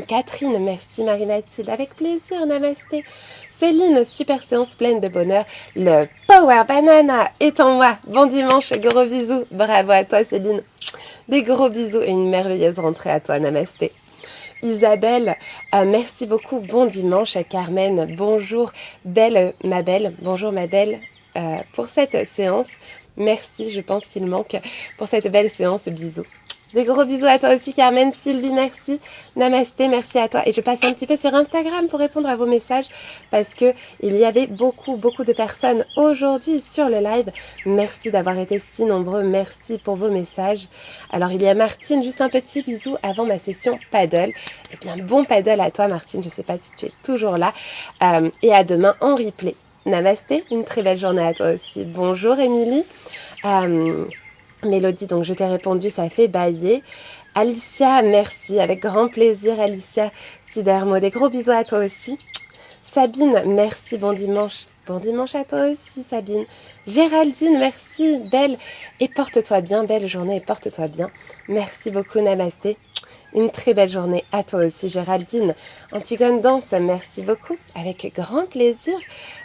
Catherine, merci Marie-Mathilde. Avec plaisir, namasté. Céline, super séance pleine de bonheur. Le Power Banana est en moi. Bon dimanche, gros bisous. Bravo à toi Céline. Des gros bisous et une merveilleuse rentrée à toi, namasté. Isabelle, merci beaucoup, bon dimanche. Carmen, bonjour, ma belle, bonjour ma belle, pour cette séance. Merci, je pense qu'il manque pour cette belle séance, bisous. Des gros bisous à toi aussi Carmen, Sylvie, merci, Namasté, merci à toi. Et je passe un petit peu sur Instagram pour répondre à vos messages parce que il y avait beaucoup de personnes aujourd'hui sur le live. Merci d'avoir été si nombreux, merci pour vos messages. Alors il y a Martine, juste un petit bisou avant ma session paddle. Eh bien bon paddle à toi Martine, je ne sais pas si tu es toujours là. Et à demain en replay. Namasté, une très belle journée à toi aussi. Bonjour Émilie. Mélodie, donc je t'ai répondu, ça fait bailler. Alicia, merci, avec grand plaisir Alicia Sidermo. Des gros bisous à toi aussi. Sabine, merci, bon dimanche. Bon dimanche à toi aussi Sabine. Géraldine, merci, belle. Et porte-toi bien, belle journée et porte-toi bien. Merci beaucoup, namasté. Une très belle journée à toi aussi Géraldine. Antigone Danse, merci beaucoup, avec grand plaisir.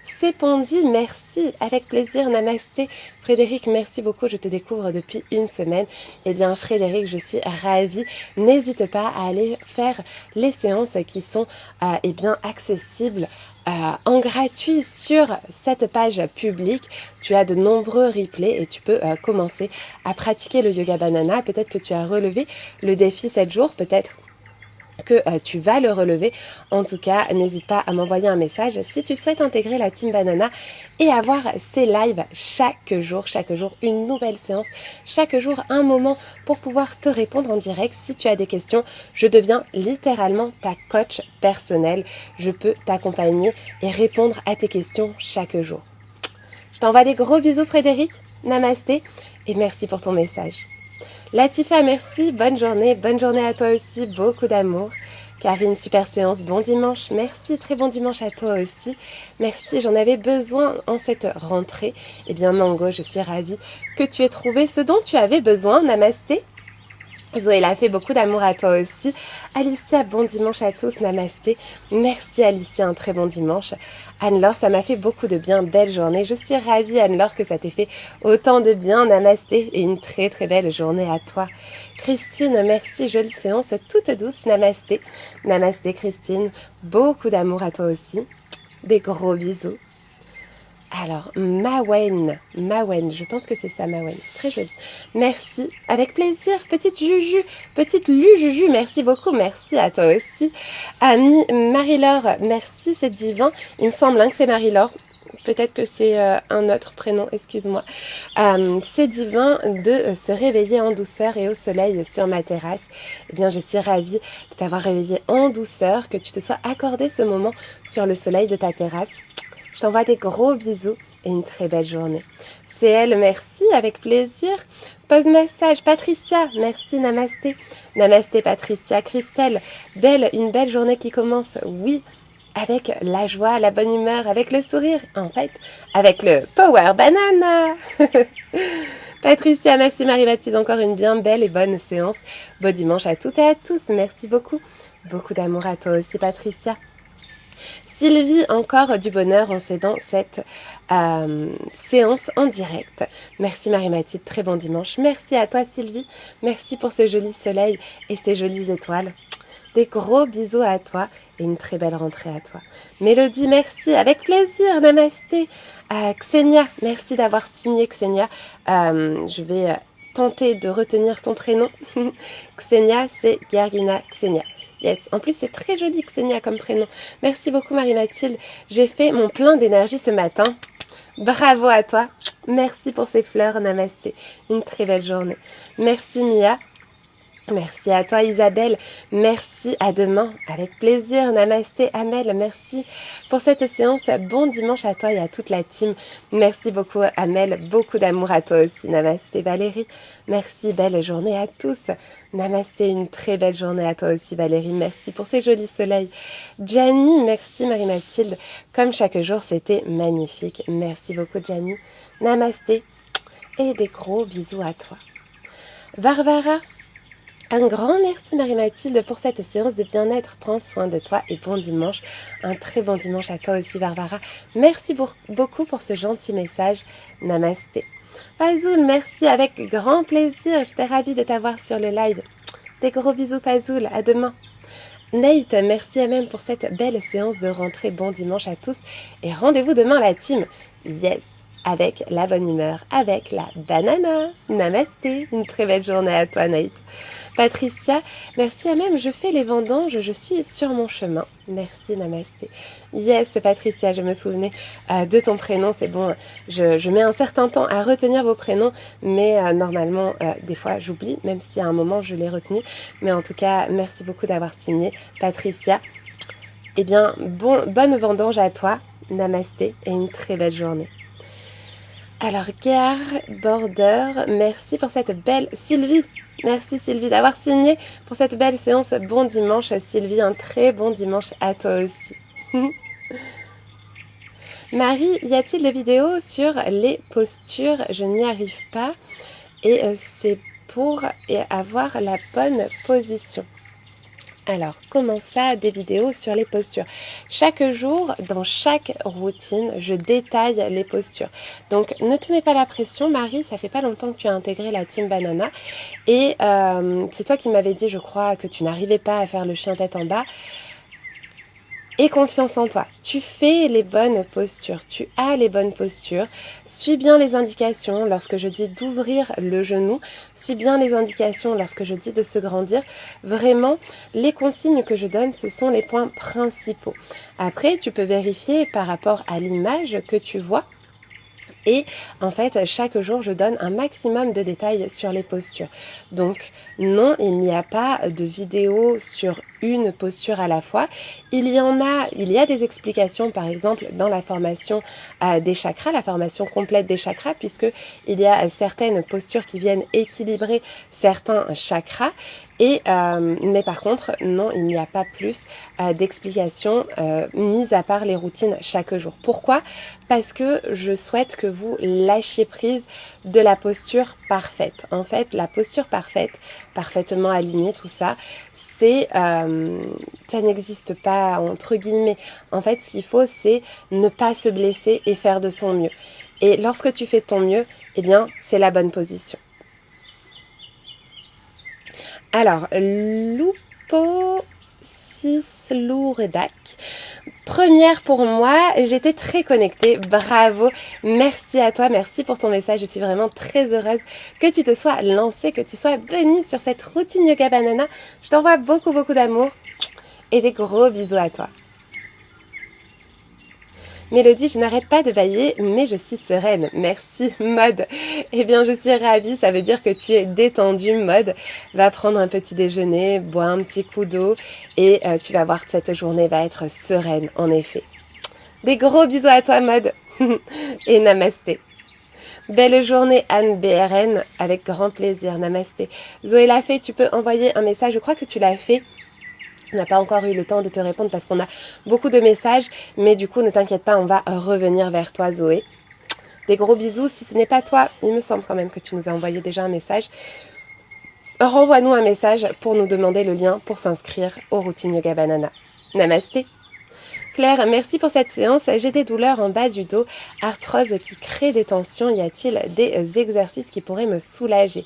Sepondi, merci, avec plaisir, namasté. Frédéric, merci beaucoup, je te découvre depuis une semaine. Eh bien Frédéric, je suis ravie. N'hésite pas à aller faire les séances qui sont eh bien accessibles en gratuit sur cette page publique. Tu as de nombreux replays et tu peux commencer à pratiquer le yoga banana. Peut-être que tu as relevé le défi 7 jours, peut-être que tu vas le relever. En tout cas, n'hésite pas à m'envoyer un message si tu souhaites intégrer la Team Banana et avoir ces lives chaque jour une nouvelle séance, chaque jour un moment pour pouvoir te répondre en direct. Si tu as des questions, je deviens littéralement ta coach personnelle. Je peux t'accompagner et répondre à tes questions chaque jour. Je t'envoie des gros bisous Frédéric, namasté et merci pour ton message. Latifa, merci, bonne journée à toi aussi, beaucoup d'amour. Karine, super séance, bon dimanche, merci, très bon dimanche à toi aussi. Merci, j'en avais besoin en cette rentrée. Eh bien Mango, je suis ravie que tu aies trouvé ce dont tu avais besoin, namasté. Zoéla fait beaucoup d'amour à toi aussi. Alicia, bon dimanche à tous, namasté. Merci Alicia, un très bon dimanche. Anne-Laure, ça m'a fait beaucoup de bien, belle journée. Je suis ravie Anne-Laure que ça t'ait fait autant de bien, namasté. Et une très très belle journée à toi. Christine, merci, jolie séance toute douce, namasté. Namasté Christine, beaucoup d'amour à toi aussi. Des gros bisous. Alors, Mawen, je pense que c'est ça, Mawen, c'est très joli. Merci, avec plaisir, petite Juju, merci beaucoup, merci à toi aussi. Amie Marie-Laure, merci, c'est divin. Il me semble que c'est Marie-Laure, peut-être que c'est un autre prénom, excuse-moi. C'est divin de se réveiller en douceur et au soleil sur ma terrasse. Eh bien, je suis ravie de t'avoir réveillé en douceur, que tu te sois accordé ce moment sur le soleil de ta terrasse. Je t'envoie des gros bisous et une très belle journée. C'est elle, merci, avec plaisir. Pose message, Patricia, merci, namasté. Namasté, Patricia. Christelle, une belle journée qui commence, oui, avec la joie, la bonne humeur, avec le sourire, en fait, avec le power banana. Patricia, merci Marie-Mathilde, encore une bien belle et bonne séance. Bon dimanche à toutes et à tous, merci beaucoup. Beaucoup d'amour à toi aussi, Patricia. Sylvie, encore du bonheur en cédant cette séance en direct. Merci Marie-Mathilde, très bon dimanche. Merci à toi Sylvie, merci pour ce joli soleil et ces jolies étoiles. Des gros bisous à toi et une très belle rentrée à toi. Mélodie, merci, avec plaisir, namasté. Xenia, merci d'avoir signé Xenia. Je vais tenter de retenir ton prénom. Xenia, c'est Gargina Xenia. Yes, en plus c'est très joli Xenia comme prénom. Merci beaucoup Marie-Mathilde. J'ai fait mon plein d'énergie ce matin. Bravo à toi. Merci pour ces fleurs, namasté. Une très belle journée. Merci Mia. Merci à toi Isabelle, merci, à demain, avec plaisir, namasté Amel, merci pour cette séance, bon dimanche à toi et à toute la team, merci beaucoup Amel, beaucoup d'amour à toi aussi, namasté Valérie, merci, belle journée à tous, namasté, une très belle journée à toi aussi Valérie, merci pour ces jolis soleils, Gianni, merci Marie-Mathilde, comme chaque jour c'était magnifique, merci beaucoup Gianni, namasté et des gros bisous à toi. Varvara, un grand merci Marie-Mathilde pour cette séance de bien-être. Prends soin de toi et bon dimanche. Un très bon dimanche à toi aussi Barbara. Merci beaucoup pour ce gentil message. Namasté. Fazoul, merci avec grand plaisir. J'étais ravie de t'avoir sur le live. Des gros bisous Fazoul. À demain. Nate, merci à même pour cette belle séance de rentrée. Bon dimanche à tous. Et rendez-vous demain la team. Yes. avec la bonne humeur, avec la banana. Namasté, une très belle journée à toi Naït. Patricia, merci à même, je fais les vendanges, je suis sur mon chemin. Merci, namasté. Yes, Patricia, je me souvenais de ton prénom, c'est bon, je mets un certain temps à retenir vos prénoms, mais normalement, des fois, j'oublie, même si à un moment, je l'ai retenu. Mais en tout cas, merci beaucoup d'avoir signé, Patricia. Eh bien, bonne vendange à toi, namasté, et une très belle journée. Alors, Gare Border, merci pour cette belle... Sylvie, merci Sylvie d'avoir signé pour cette belle séance. Bon dimanche Sylvie, un très bon dimanche à toi aussi. Marie, y a-t-il des vidéos sur les postures? Je n'y arrive pas et c'est pour avoir la bonne position. Alors, comment ça, des vidéos sur les postures? Chaque jour, dans chaque routine, je détaille les postures. Donc, ne te mets pas la pression, Marie, ça fait pas longtemps que tu as intégré la Team Banana. Et c'est toi qui m'avais dit, je crois, que tu n'arrivais pas à faire le chien tête en bas. Et confiance en toi. Tu fais les bonnes postures, tu as les bonnes postures. Suis bien les indications lorsque je dis d'ouvrir le genou. Suis bien les indications lorsque je dis de se grandir. Vraiment, les consignes que je donne, ce sont les points principaux. Après, tu peux vérifier par rapport à l'image que tu vois. Et en fait, chaque jour, je donne un maximum de détails sur les postures. Donc, non, il n'y a pas de vidéo sur une posture à la fois. Il y a des explications, par exemple, dans la formation des chakras, la formation complète des chakras, puisque il y a certaines postures qui viennent équilibrer certains chakras. Mais par contre, non, il n'y a pas plus d'explications mises à part les routines chaque jour. Pourquoi? Parce que je souhaite que vous lâchiez prise de la posture parfaite. En fait, la posture parfaite, parfaitement alignée, tout ça, ça n'existe pas entre guillemets. En fait, ce qu'il faut, c'est ne pas se blesser et faire de son mieux. Et lorsque tu fais de ton mieux, eh bien, c'est la bonne position. Alors, Lupo Sislouredac. Première pour moi, j'étais très connectée, bravo, merci à toi, merci pour ton message, je suis vraiment très heureuse que tu te sois lancée, que tu sois venue sur cette routine Yoga Banana. Je t'envoie beaucoup d'amour et des gros bisous à toi. Mélodie, je n'arrête pas de bailler, mais je suis sereine. Merci, Mode. Eh bien, je suis ravie, ça veut dire que tu es détendue, Mode. Va prendre un petit déjeuner, bois un petit coup d'eau et tu vas voir que cette journée va être sereine, en effet. Des gros bisous à toi, Mode. Et namasté. Belle journée, Anne BRN, avec grand plaisir, namasté. Zoé l'a fait, tu peux envoyer un message, je crois que tu l'as fait. On n'a pas encore eu le temps de te répondre parce qu'on a beaucoup de messages, mais du coup, ne t'inquiète pas, on va revenir vers toi, Zoé. Des gros bisous. Si ce n'est pas toi, il me semble quand même que tu nous as envoyé déjà un message. Renvoie-nous un message pour nous demander le lien pour s'inscrire aux routines Yoga Banana. Namasté. Claire, merci pour cette séance. J'ai des douleurs en bas du dos, arthrose qui crée des tensions. Y a-t-il des exercices qui pourraient me soulager?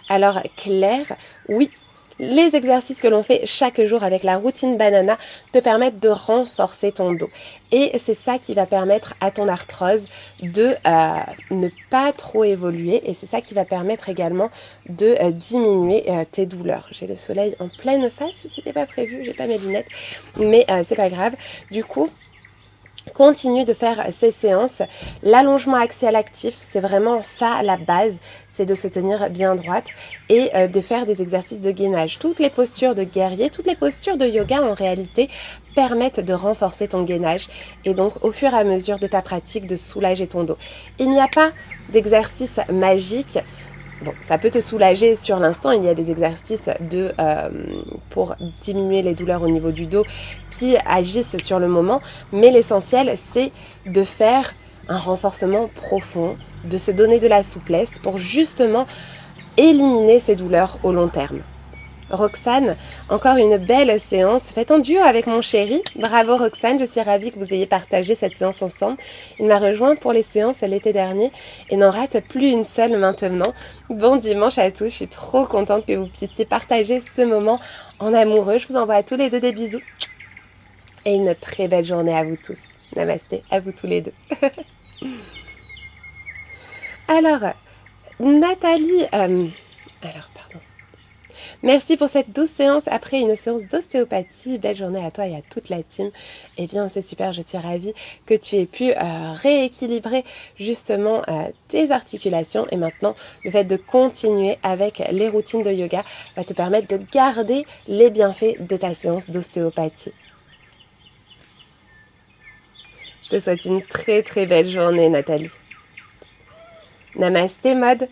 Alors, Claire, oui. Les exercices que l'on fait chaque jour avec la routine banana te permettent de renforcer ton dos. Et c'est ça qui va permettre à ton arthrose de ne pas trop évoluer. Et c'est ça qui va permettre également de diminuer tes douleurs. J'ai le soleil en pleine face, c'était pas prévu, j'ai pas mes lunettes. Mais c'est pas grave. Du coup, continue de faire ces séances. L'allongement axial actif, c'est vraiment ça la base, c'est de se tenir bien droite et de faire des exercices de gainage. Toutes les postures de guerrier, toutes les postures de yoga en réalité permettent de renforcer ton gainage et donc au fur et à mesure de ta pratique de soulager ton dos. Il n'y a pas d'exercice magique. Bon, ça peut te soulager sur l'instant, il y a des exercices pour diminuer les douleurs au niveau du dos qui agissent sur le moment, mais l'essentiel c'est de faire un renforcement profond, de se donner de la souplesse pour justement éliminer ces douleurs au long terme. Roxane, encore une belle séance faite en duo avec mon chéri. Bravo Roxane, je suis ravie que vous ayez partagé cette séance ensemble. Il m'a rejoint pour les séances l'été dernier et n'en rate plus une seule maintenant. Bon dimanche à tous, je suis trop contente que vous puissiez partager ce moment en amoureux. Je vous envoie à tous les deux des bisous et une très belle journée à vous tous. Namasté, à vous tous les deux. Alors, Nathalie, pardon. Merci pour cette douce séance après une séance d'ostéopathie. Belle journée à toi et à toute la team. Eh bien, c'est super, je suis ravie que tu aies pu rééquilibrer justement tes articulations. Et maintenant, le fait de continuer avec les routines de yoga va te permettre de garder les bienfaits de ta séance d'ostéopathie. Je te souhaite une très très belle journée, Nathalie. Namasté, mode.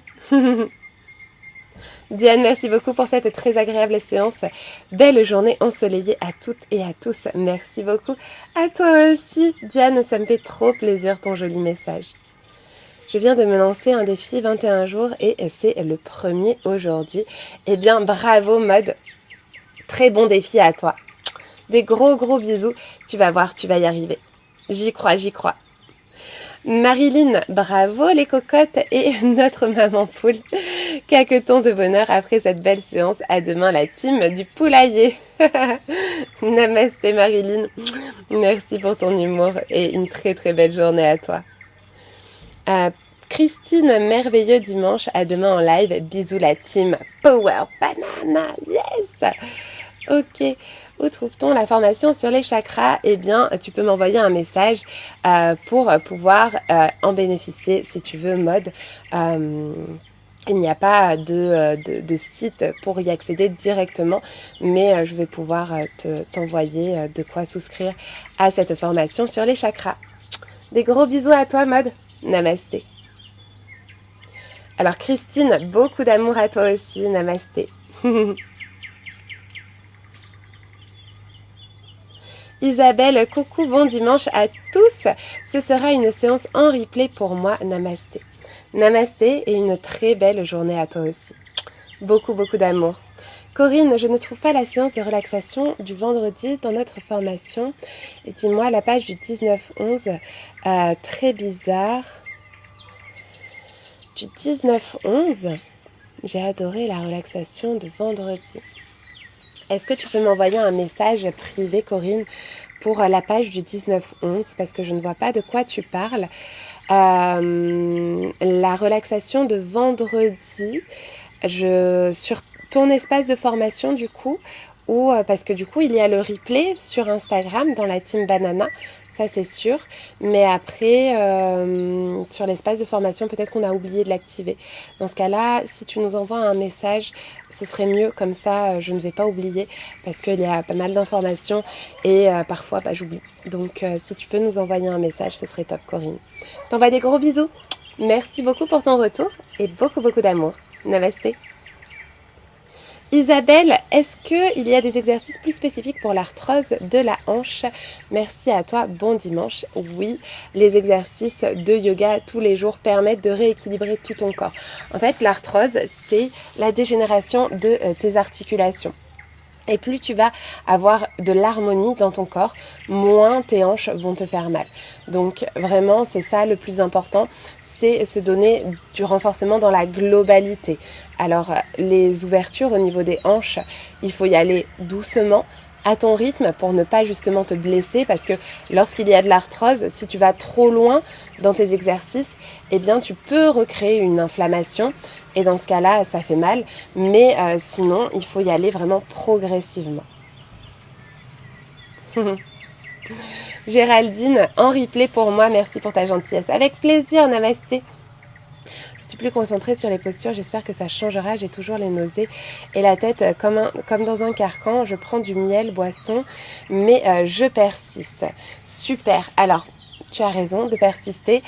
Diane, merci beaucoup pour cette très agréable séance. Belle journée ensoleillée à toutes et à tous. Merci beaucoup. À toi aussi, Diane, ça me fait trop plaisir ton joli message. Je viens de me lancer un défi 21 jours et c'est le premier aujourd'hui. Eh bien, bravo, mode. Très bon défi à toi. Des gros bisous. Tu vas voir, tu vas y arriver. J'y crois, j'y crois. Marilyn, bravo les cocottes et notre maman poule. Caqueton de bonheur après cette belle séance. À demain la team du poulailler. Namasté Marilyn. Merci pour ton humour et une très très belle journée à toi. Christine, merveilleux dimanche. À demain en live. Bisous la team. Power Banana. Yes. Ok. Où trouve-t-on la formation sur les chakras? Eh bien, tu peux m'envoyer un message pour pouvoir en bénéficier si tu veux, mode. Il n'y a pas de site pour y accéder directement, mais je vais pouvoir t'envoyer de quoi souscrire à cette formation sur les chakras. Des gros bisous à toi, mode. Namasté. Alors, Christine, beaucoup d'amour à toi aussi. Namasté. Isabelle, coucou, bon dimanche à tous. Ce sera une séance en replay pour moi. Namasté. Namasté et une très belle journée à toi aussi. Beaucoup d'amour. Corinne, je ne trouve pas la séance de relaxation du vendredi dans notre formation. Et dis-moi, la page du 19-11, très bizarre. Du 19-11, j'ai adoré la relaxation de vendredi. Est-ce que tu peux m'envoyer un message privé, Corinne, pour la page du 19-11, parce que je ne vois pas de quoi tu parles. La relaxation de vendredi, sur ton espace de formation du coup, ou parce que du coup il y a le replay sur Instagram dans la team Banana, ça c'est sûr, mais après sur l'espace de formation peut-être qu'on a oublié de l'activer. Dans ce cas-là, si tu nous envoies un message, ce serait mieux, comme ça je ne vais pas oublier, parce qu'il y a pas mal d'informations et parfois j'oublie. Donc si tu peux nous envoyer un message, ce serait top, Corinne. Je t'envoie des gros bisous, merci beaucoup pour ton retour et beaucoup d'amour. Namasté. Isabelle, est-ce qu'il y a des exercices plus spécifiques pour l'arthrose de la hanche? Merci à toi, bon dimanche. Oui, les exercices de yoga tous les jours permettent de rééquilibrer tout ton corps. En fait, l'arthrose, c'est la dégénération de tes articulations. Et plus tu vas avoir de l'harmonie dans ton corps, moins tes hanches vont te faire mal. Donc vraiment, c'est ça le plus important, c'est se donner du renforcement dans la globalité. Alors les ouvertures au niveau des hanches, il faut y aller doucement, à ton rythme, pour ne pas justement te blesser, parce que lorsqu'il y a de l'arthrose, si tu vas trop loin dans tes exercices, eh bien tu peux recréer une inflammation, et dans ce cas-là, ça fait mal, mais sinon, il faut y aller vraiment progressivement. Géraldine, en replay pour moi, merci pour ta gentillesse. Avec plaisir, namasté. Je suis plus concentrée sur les postures, j'espère que ça changera. J'ai toujours les nausées et la tête comme dans un carcan. Je prends du miel, boisson, mais je persiste. Super, alors tu as raison de persister.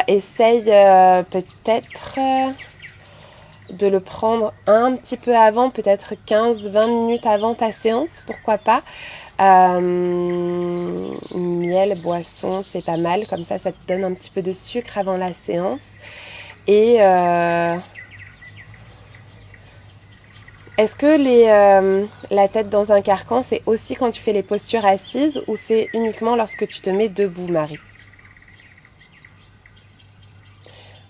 Essaye peut-être de le prendre un petit peu avant, peut-être 15-20 minutes avant ta séance, pourquoi pas. Miel, boisson, c'est pas mal, comme ça te donne un petit peu de sucre avant la séance. Et est-ce que la tête dans un carcan, c'est aussi quand tu fais les postures assises, ou c'est uniquement lorsque tu te mets debout, Marie?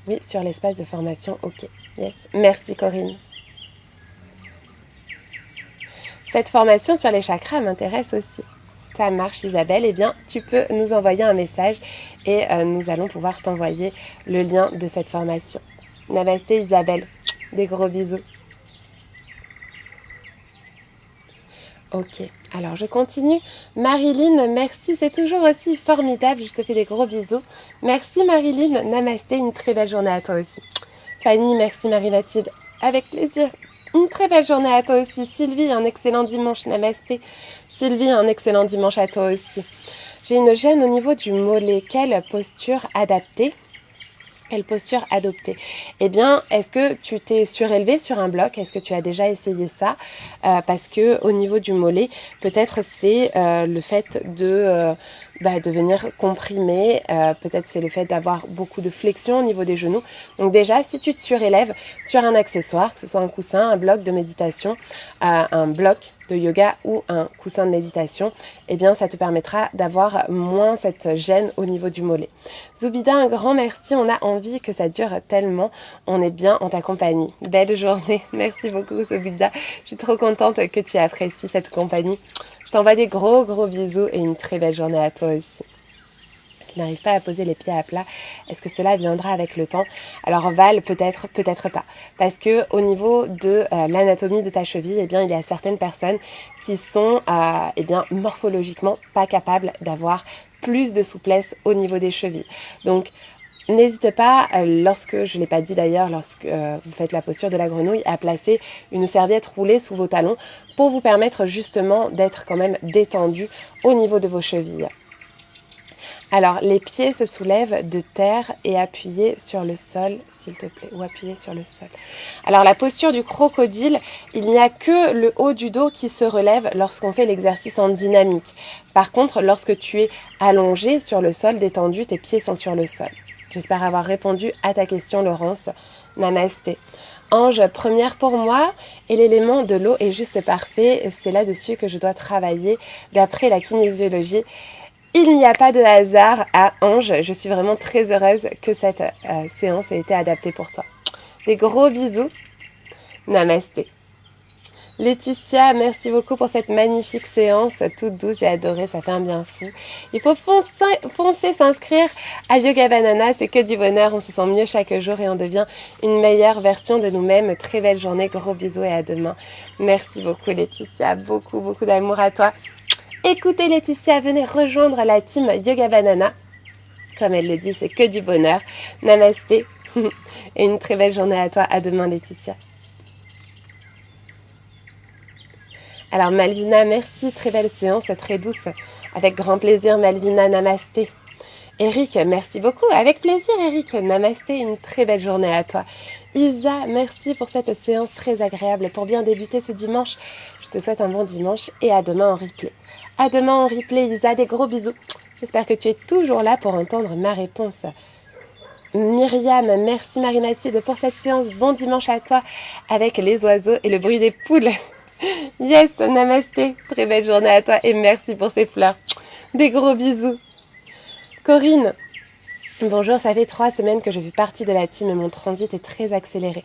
Oui, sur l'espace de formation, ok. Yes. Merci, Corinne. Cette formation sur les chakras m'intéresse aussi. Ça marche Isabelle, eh bien tu peux nous envoyer un message et nous allons pouvoir t'envoyer le lien de cette formation. Namasté Isabelle, des gros bisous. Ok, alors je continue. Marilyn, merci, c'est toujours aussi formidable, je te fais des gros bisous. Merci Marilyn, namasté, une très belle journée à toi aussi. Fanny, merci Marie-Mathilde, avec plaisir. Une très belle journée à toi aussi. Sylvie, un excellent dimanche, namasté. Sylvie, un excellent dimanche à toi aussi. J'ai une gêne au niveau du mollet, quelle posture adaptée ? Quelle posture adopter? Eh bien, est-ce que tu t'es surélevé sur un bloc? Est-ce que tu as déjà essayé ça? Parce que au niveau du mollet, peut-être c'est le fait de venir comprimer, peut-être c'est le fait d'avoir beaucoup de flexion au niveau des genoux. Donc déjà, si tu te surélèves sur un accessoire, que ce soit un coussin, un bloc de méditation, un bloc de yoga ou un coussin de méditation, eh bien ça te permettra d'avoir moins cette gêne au niveau du mollet. Zoubida, un grand merci, on a envie que ça dure tellement, on est bien en ta compagnie. Belle journée, merci beaucoup Zoubida, je suis trop contente que tu apprécies cette compagnie. Je t'envoie des gros bisous et une très belle journée à toi aussi. Je n'arrive pas à poser les pieds à plat. Est-ce que cela viendra avec le temps? Alors Val, peut-être, peut-être pas. Parce que au niveau de l'anatomie de ta cheville, eh bien, il y a certaines personnes qui sont morphologiquement pas capables d'avoir plus de souplesse au niveau des chevilles. Donc, n'hésitez pas, lorsque, je ne l'ai pas dit d'ailleurs, lorsque vous faites la posture de la grenouille, à placer une serviette roulée sous vos talons pour vous permettre justement d'être quand même détendu au niveau de vos chevilles. Alors, les pieds se soulèvent de terre et appuyés sur le sol, s'il te plaît, ou appuyés sur le sol. Alors, la posture du crocodile, il n'y a que le haut du dos qui se relève lorsqu'on fait l'exercice en dynamique. Par contre, lorsque tu es allongé sur le sol, détendu, tes pieds sont sur le sol. J'espère avoir répondu à ta question, Laurence. Namasté. Ange, première pour moi, et l'élément de l'eau est juste parfait. C'est là-dessus que je dois travailler d'après la kinésiologie. Il n'y a pas de hasard à Ange. Je suis vraiment très heureuse que cette séance ait été adaptée pour toi. Des gros bisous. Namasté. Laetitia, merci beaucoup pour cette magnifique séance, toute douce, j'ai adoré, ça fait un bien fou. Il faut foncer s'inscrire à Yoga Banana, c'est que du bonheur, on se sent mieux chaque jour et on devient une meilleure version de nous-mêmes. Très belle journée, gros bisous et à demain. Merci beaucoup Laetitia, beaucoup d'amour à toi. Écoutez Laetitia, venez rejoindre la team Yoga Banana. Comme elle le dit, c'est que du bonheur. Namasté et une très belle journée à toi. À demain Laetitia. Alors Malvina, merci, très belle séance, très douce. Avec grand plaisir Malvina, namasté. Eric, merci beaucoup, avec plaisir Eric, namasté, une très belle journée à toi. Isa, merci pour cette séance très agréable. Pour bien débuter ce dimanche, je te souhaite un bon dimanche et à demain en replay. À demain en replay Isa, des gros bisous. J'espère que tu es toujours là pour entendre ma réponse. Myriam, merci Marie-Mathilde pour cette séance. Bon dimanche à toi avec les oiseaux et le bruit des poules. Yes, namasté, très belle journée à toi et merci pour ces fleurs. Des gros bisous. Corinne, bonjour, ça fait 3 semaines que je fais partie de la team et mon transit est très accéléré.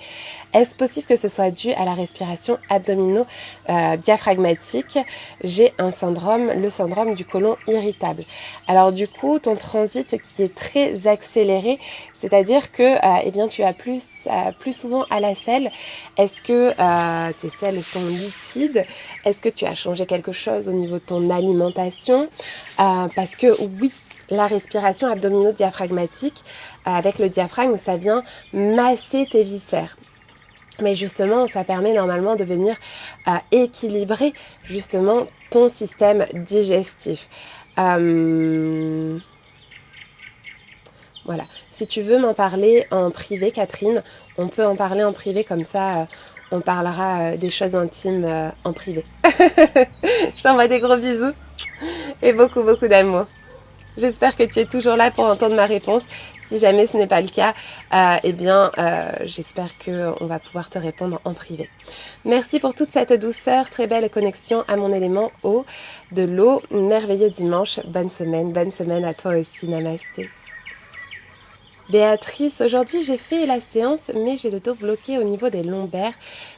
Est-ce possible que ce soit dû à la respiration abdomino-diaphragmatique? J'ai le syndrome du côlon irritable. Alors du coup, ton transit qui est très accéléré, c'est-à-dire que tu as plus souvent à la selle. Est-ce que tes selles sont liquides? Est-ce que tu as changé quelque chose au niveau de ton alimentation? Parce que oui, la respiration abdomino-diaphragmatique, avec le diaphragme, ça vient masser tes viscères. Mais justement, ça permet normalement de venir équilibrer justement ton système digestif. Voilà. Si tu veux m'en parler en privé, Catherine, on peut en parler en privé, comme ça on parlera des choses intimes en privé. Je t'envoie des gros bisous et beaucoup d'amour. J'espère que tu es toujours là pour entendre ma réponse. Si jamais ce n'est pas le cas, j'espère qu'on va pouvoir te répondre en privé. Merci pour toute cette douceur, très belle connexion à mon élément eau, de l'eau. Merveilleux dimanche, bonne semaine à toi aussi, namasté. Béatrice, aujourd'hui j'ai fait la séance, mais j'ai le dos bloqué au niveau des lombaires,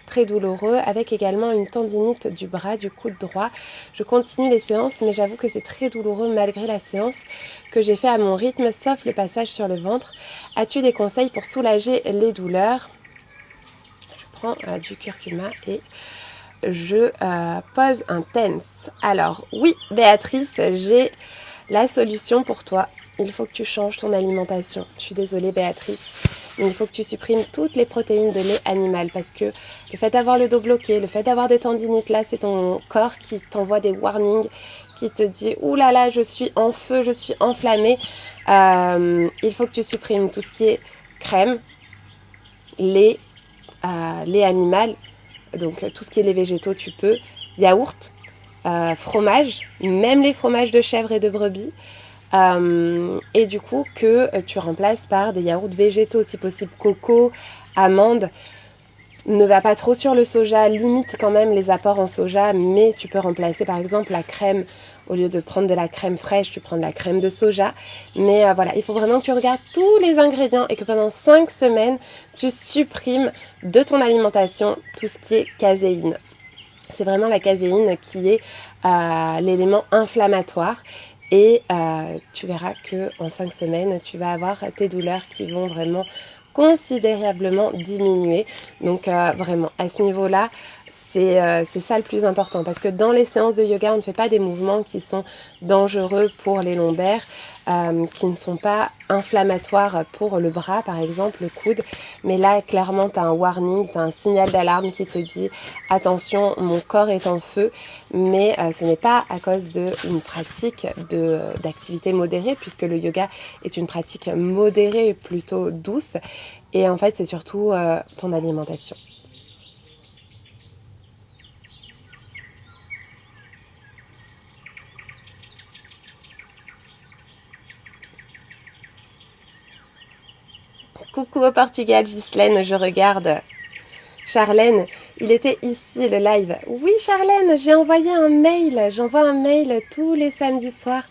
très douloureux, avec également une tendinite du bras, du coude droit. Je continue les séances, mais j'avoue que c'est très douloureux malgré la séance que j'ai fait à mon rythme, sauf le passage sur le ventre. As-tu des conseils pour soulager les douleurs? Je prends du curcuma et je pose un tense. Alors oui, Béatrice, j'ai la solution pour toi. Il faut que tu changes ton alimentation. Je suis désolée Béatrice, mais il faut que tu supprimes toutes les protéines de lait animal parce que le fait d'avoir le dos bloqué, le fait d'avoir des tendinites là, c'est ton corps qui t'envoie des warnings, qui te dit « Ouh là là, je suis en feu, je suis enflammée ». Il faut que tu supprimes tout ce qui est crème, lait, lait animal, donc tout ce qui est les végétaux tu peux, yaourt, fromage, même les fromages de chèvre et de brebis. Et du coup que tu remplaces par des yaourts végétaux, si possible coco, amandes. Ne va pas trop sur le soja, limite quand même les apports en soja, mais tu peux remplacer par exemple la crème. Au lieu de prendre de la crème fraîche, tu prends de la crème de soja. Mais voilà, il faut vraiment que tu regardes tous les ingrédients et que pendant 5 semaines, tu supprimes de ton alimentation tout ce qui est caséine. C'est vraiment la caséine qui est l'élément inflammatoire. Et tu verras qu'en 5 semaines, tu vas avoir tes douleurs qui vont vraiment considérablement diminuer. Donc vraiment, à ce niveau-là, c'est ça le plus important. Parce que dans les séances de yoga, on ne fait pas des mouvements qui sont dangereux pour les lombaires, qui ne sont pas inflammatoires pour le bras, par exemple, le coude. Mais là, clairement, tu as un warning, tu as un signal d'alarme qui te dit « Attention, mon corps est en feu ». Mais ce n'est pas à cause d'une pratique d'activité modérée, puisque le yoga est une pratique modérée, plutôt douce. Et en fait, c'est surtout ton alimentation. Coucou au Portugal, Ghislaine, je regarde. Charlène, il était ici le live. Oui Charlène, j'ai envoyé un mail. J'envoie un mail tous les samedis soirs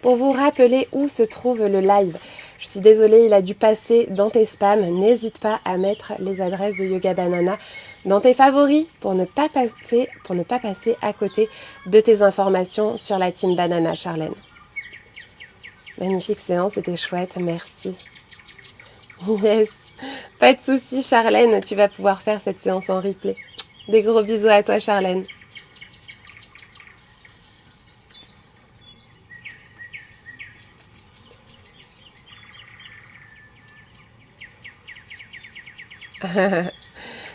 pour vous rappeler où se trouve le live. Je suis désolée, il a dû passer dans tes spams. N'hésite pas à mettre les adresses de Yoga Banana dans tes favoris pour ne pas passer à côté de tes informations sur la team Banana, Charlène. Magnifique séance, c'était chouette, merci. Yes, pas de soucis Charlène, tu vas pouvoir faire cette séance en replay. Des gros bisous à toi Charlène.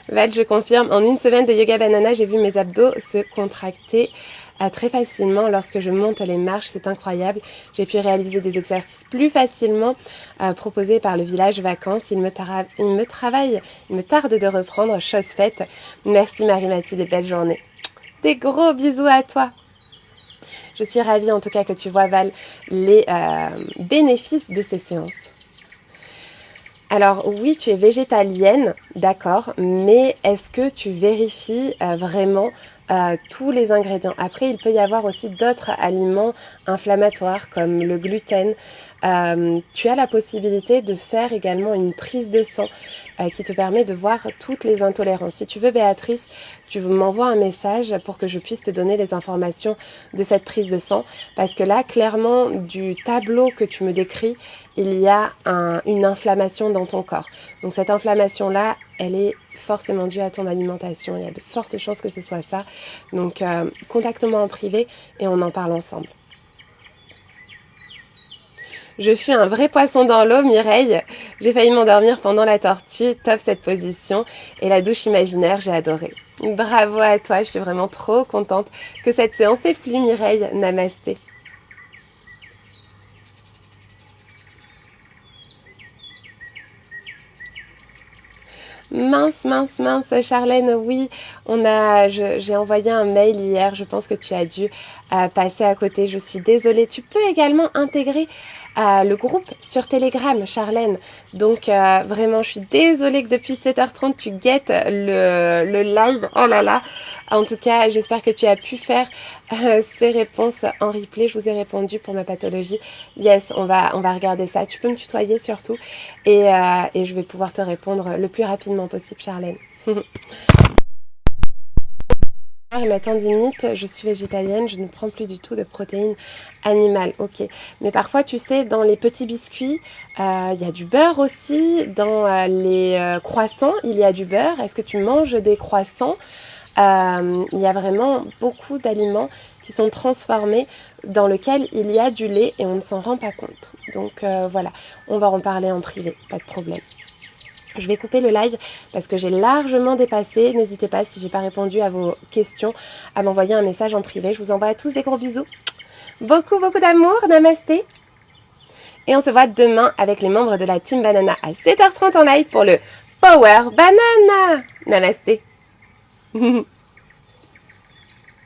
Val, je confirme, en une semaine de Yoga Banana, j'ai vu mes abdos se contracter très facilement lorsque je monte les marches, c'est incroyable. J'ai pu réaliser des exercices plus facilement proposés par le village vacances. Il me tarde de reprendre, chose faite. Merci Marie-Mathilde, belle journée. Des gros bisous à toi. Je suis ravie en tout cas que tu vois Val les bénéfices de ces séances. Alors oui, tu es végétalienne, d'accord, mais est-ce que tu vérifies vraiment tous les ingrédients? Après, il peut y avoir aussi d'autres aliments inflammatoires comme le gluten. Tu as la possibilité de faire également une prise de sang qui te permet de voir toutes les intolérances. Si tu veux, Béatrice, tu m'envoies un message pour que je puisse te donner les informations de cette prise de sang. Parce que là, clairement, du tableau que tu me décris, il y a une inflammation dans ton corps. Donc cette inflammation-là, elle est forcément due à ton alimentation. Il y a de fortes chances que ce soit ça. Donc contacte-moi en privé et on en parle ensemble. Je fus un vrai poisson dans l'eau, Mireille. J'ai failli m'endormir pendant la tortue. Top cette position. Et la douche imaginaire, j'ai adoré. Bravo à toi, je suis vraiment trop contente que cette séance t'ait plu, Mireille. Namasté. Mince, Charlène, oui, j'ai envoyé un mail hier, je pense que tu as dû passer à côté, je suis désolée. Tu peux également intégrer le groupe sur Telegram, Charlène. Donc vraiment, je suis désolée que depuis 7h30, tu guettes le live. Oh là là. En tout cas, j'espère que tu as pu faire ces réponses en replay. Je vous ai répondu pour ma pathologie. Yes, on va regarder ça. Tu peux me tutoyer surtout. Et je vais pouvoir te répondre le plus rapidement possible, Charlène. Ma tendinite, je suis végétalienne, je ne prends plus du tout de protéines animales. Ok, mais parfois tu sais, dans les petits biscuits, il y a du beurre aussi. Dans les croissants, il y a du beurre. Est-ce que tu manges des croissants? Il y a vraiment beaucoup d'aliments qui sont transformés dans lesquels il y a du lait et on ne s'en rend pas compte. Donc voilà, on va en parler en privé, pas de problème. Je vais couper le live parce que j'ai largement dépassé. N'hésitez pas, si j'ai pas répondu à vos questions, à m'envoyer un message en privé. Je vous envoie à tous des gros bisous. Beaucoup d'amour. Namasté. Et on se voit demain avec les membres de la Team Banana à 7h30 en live pour le Power Banana. Namasté.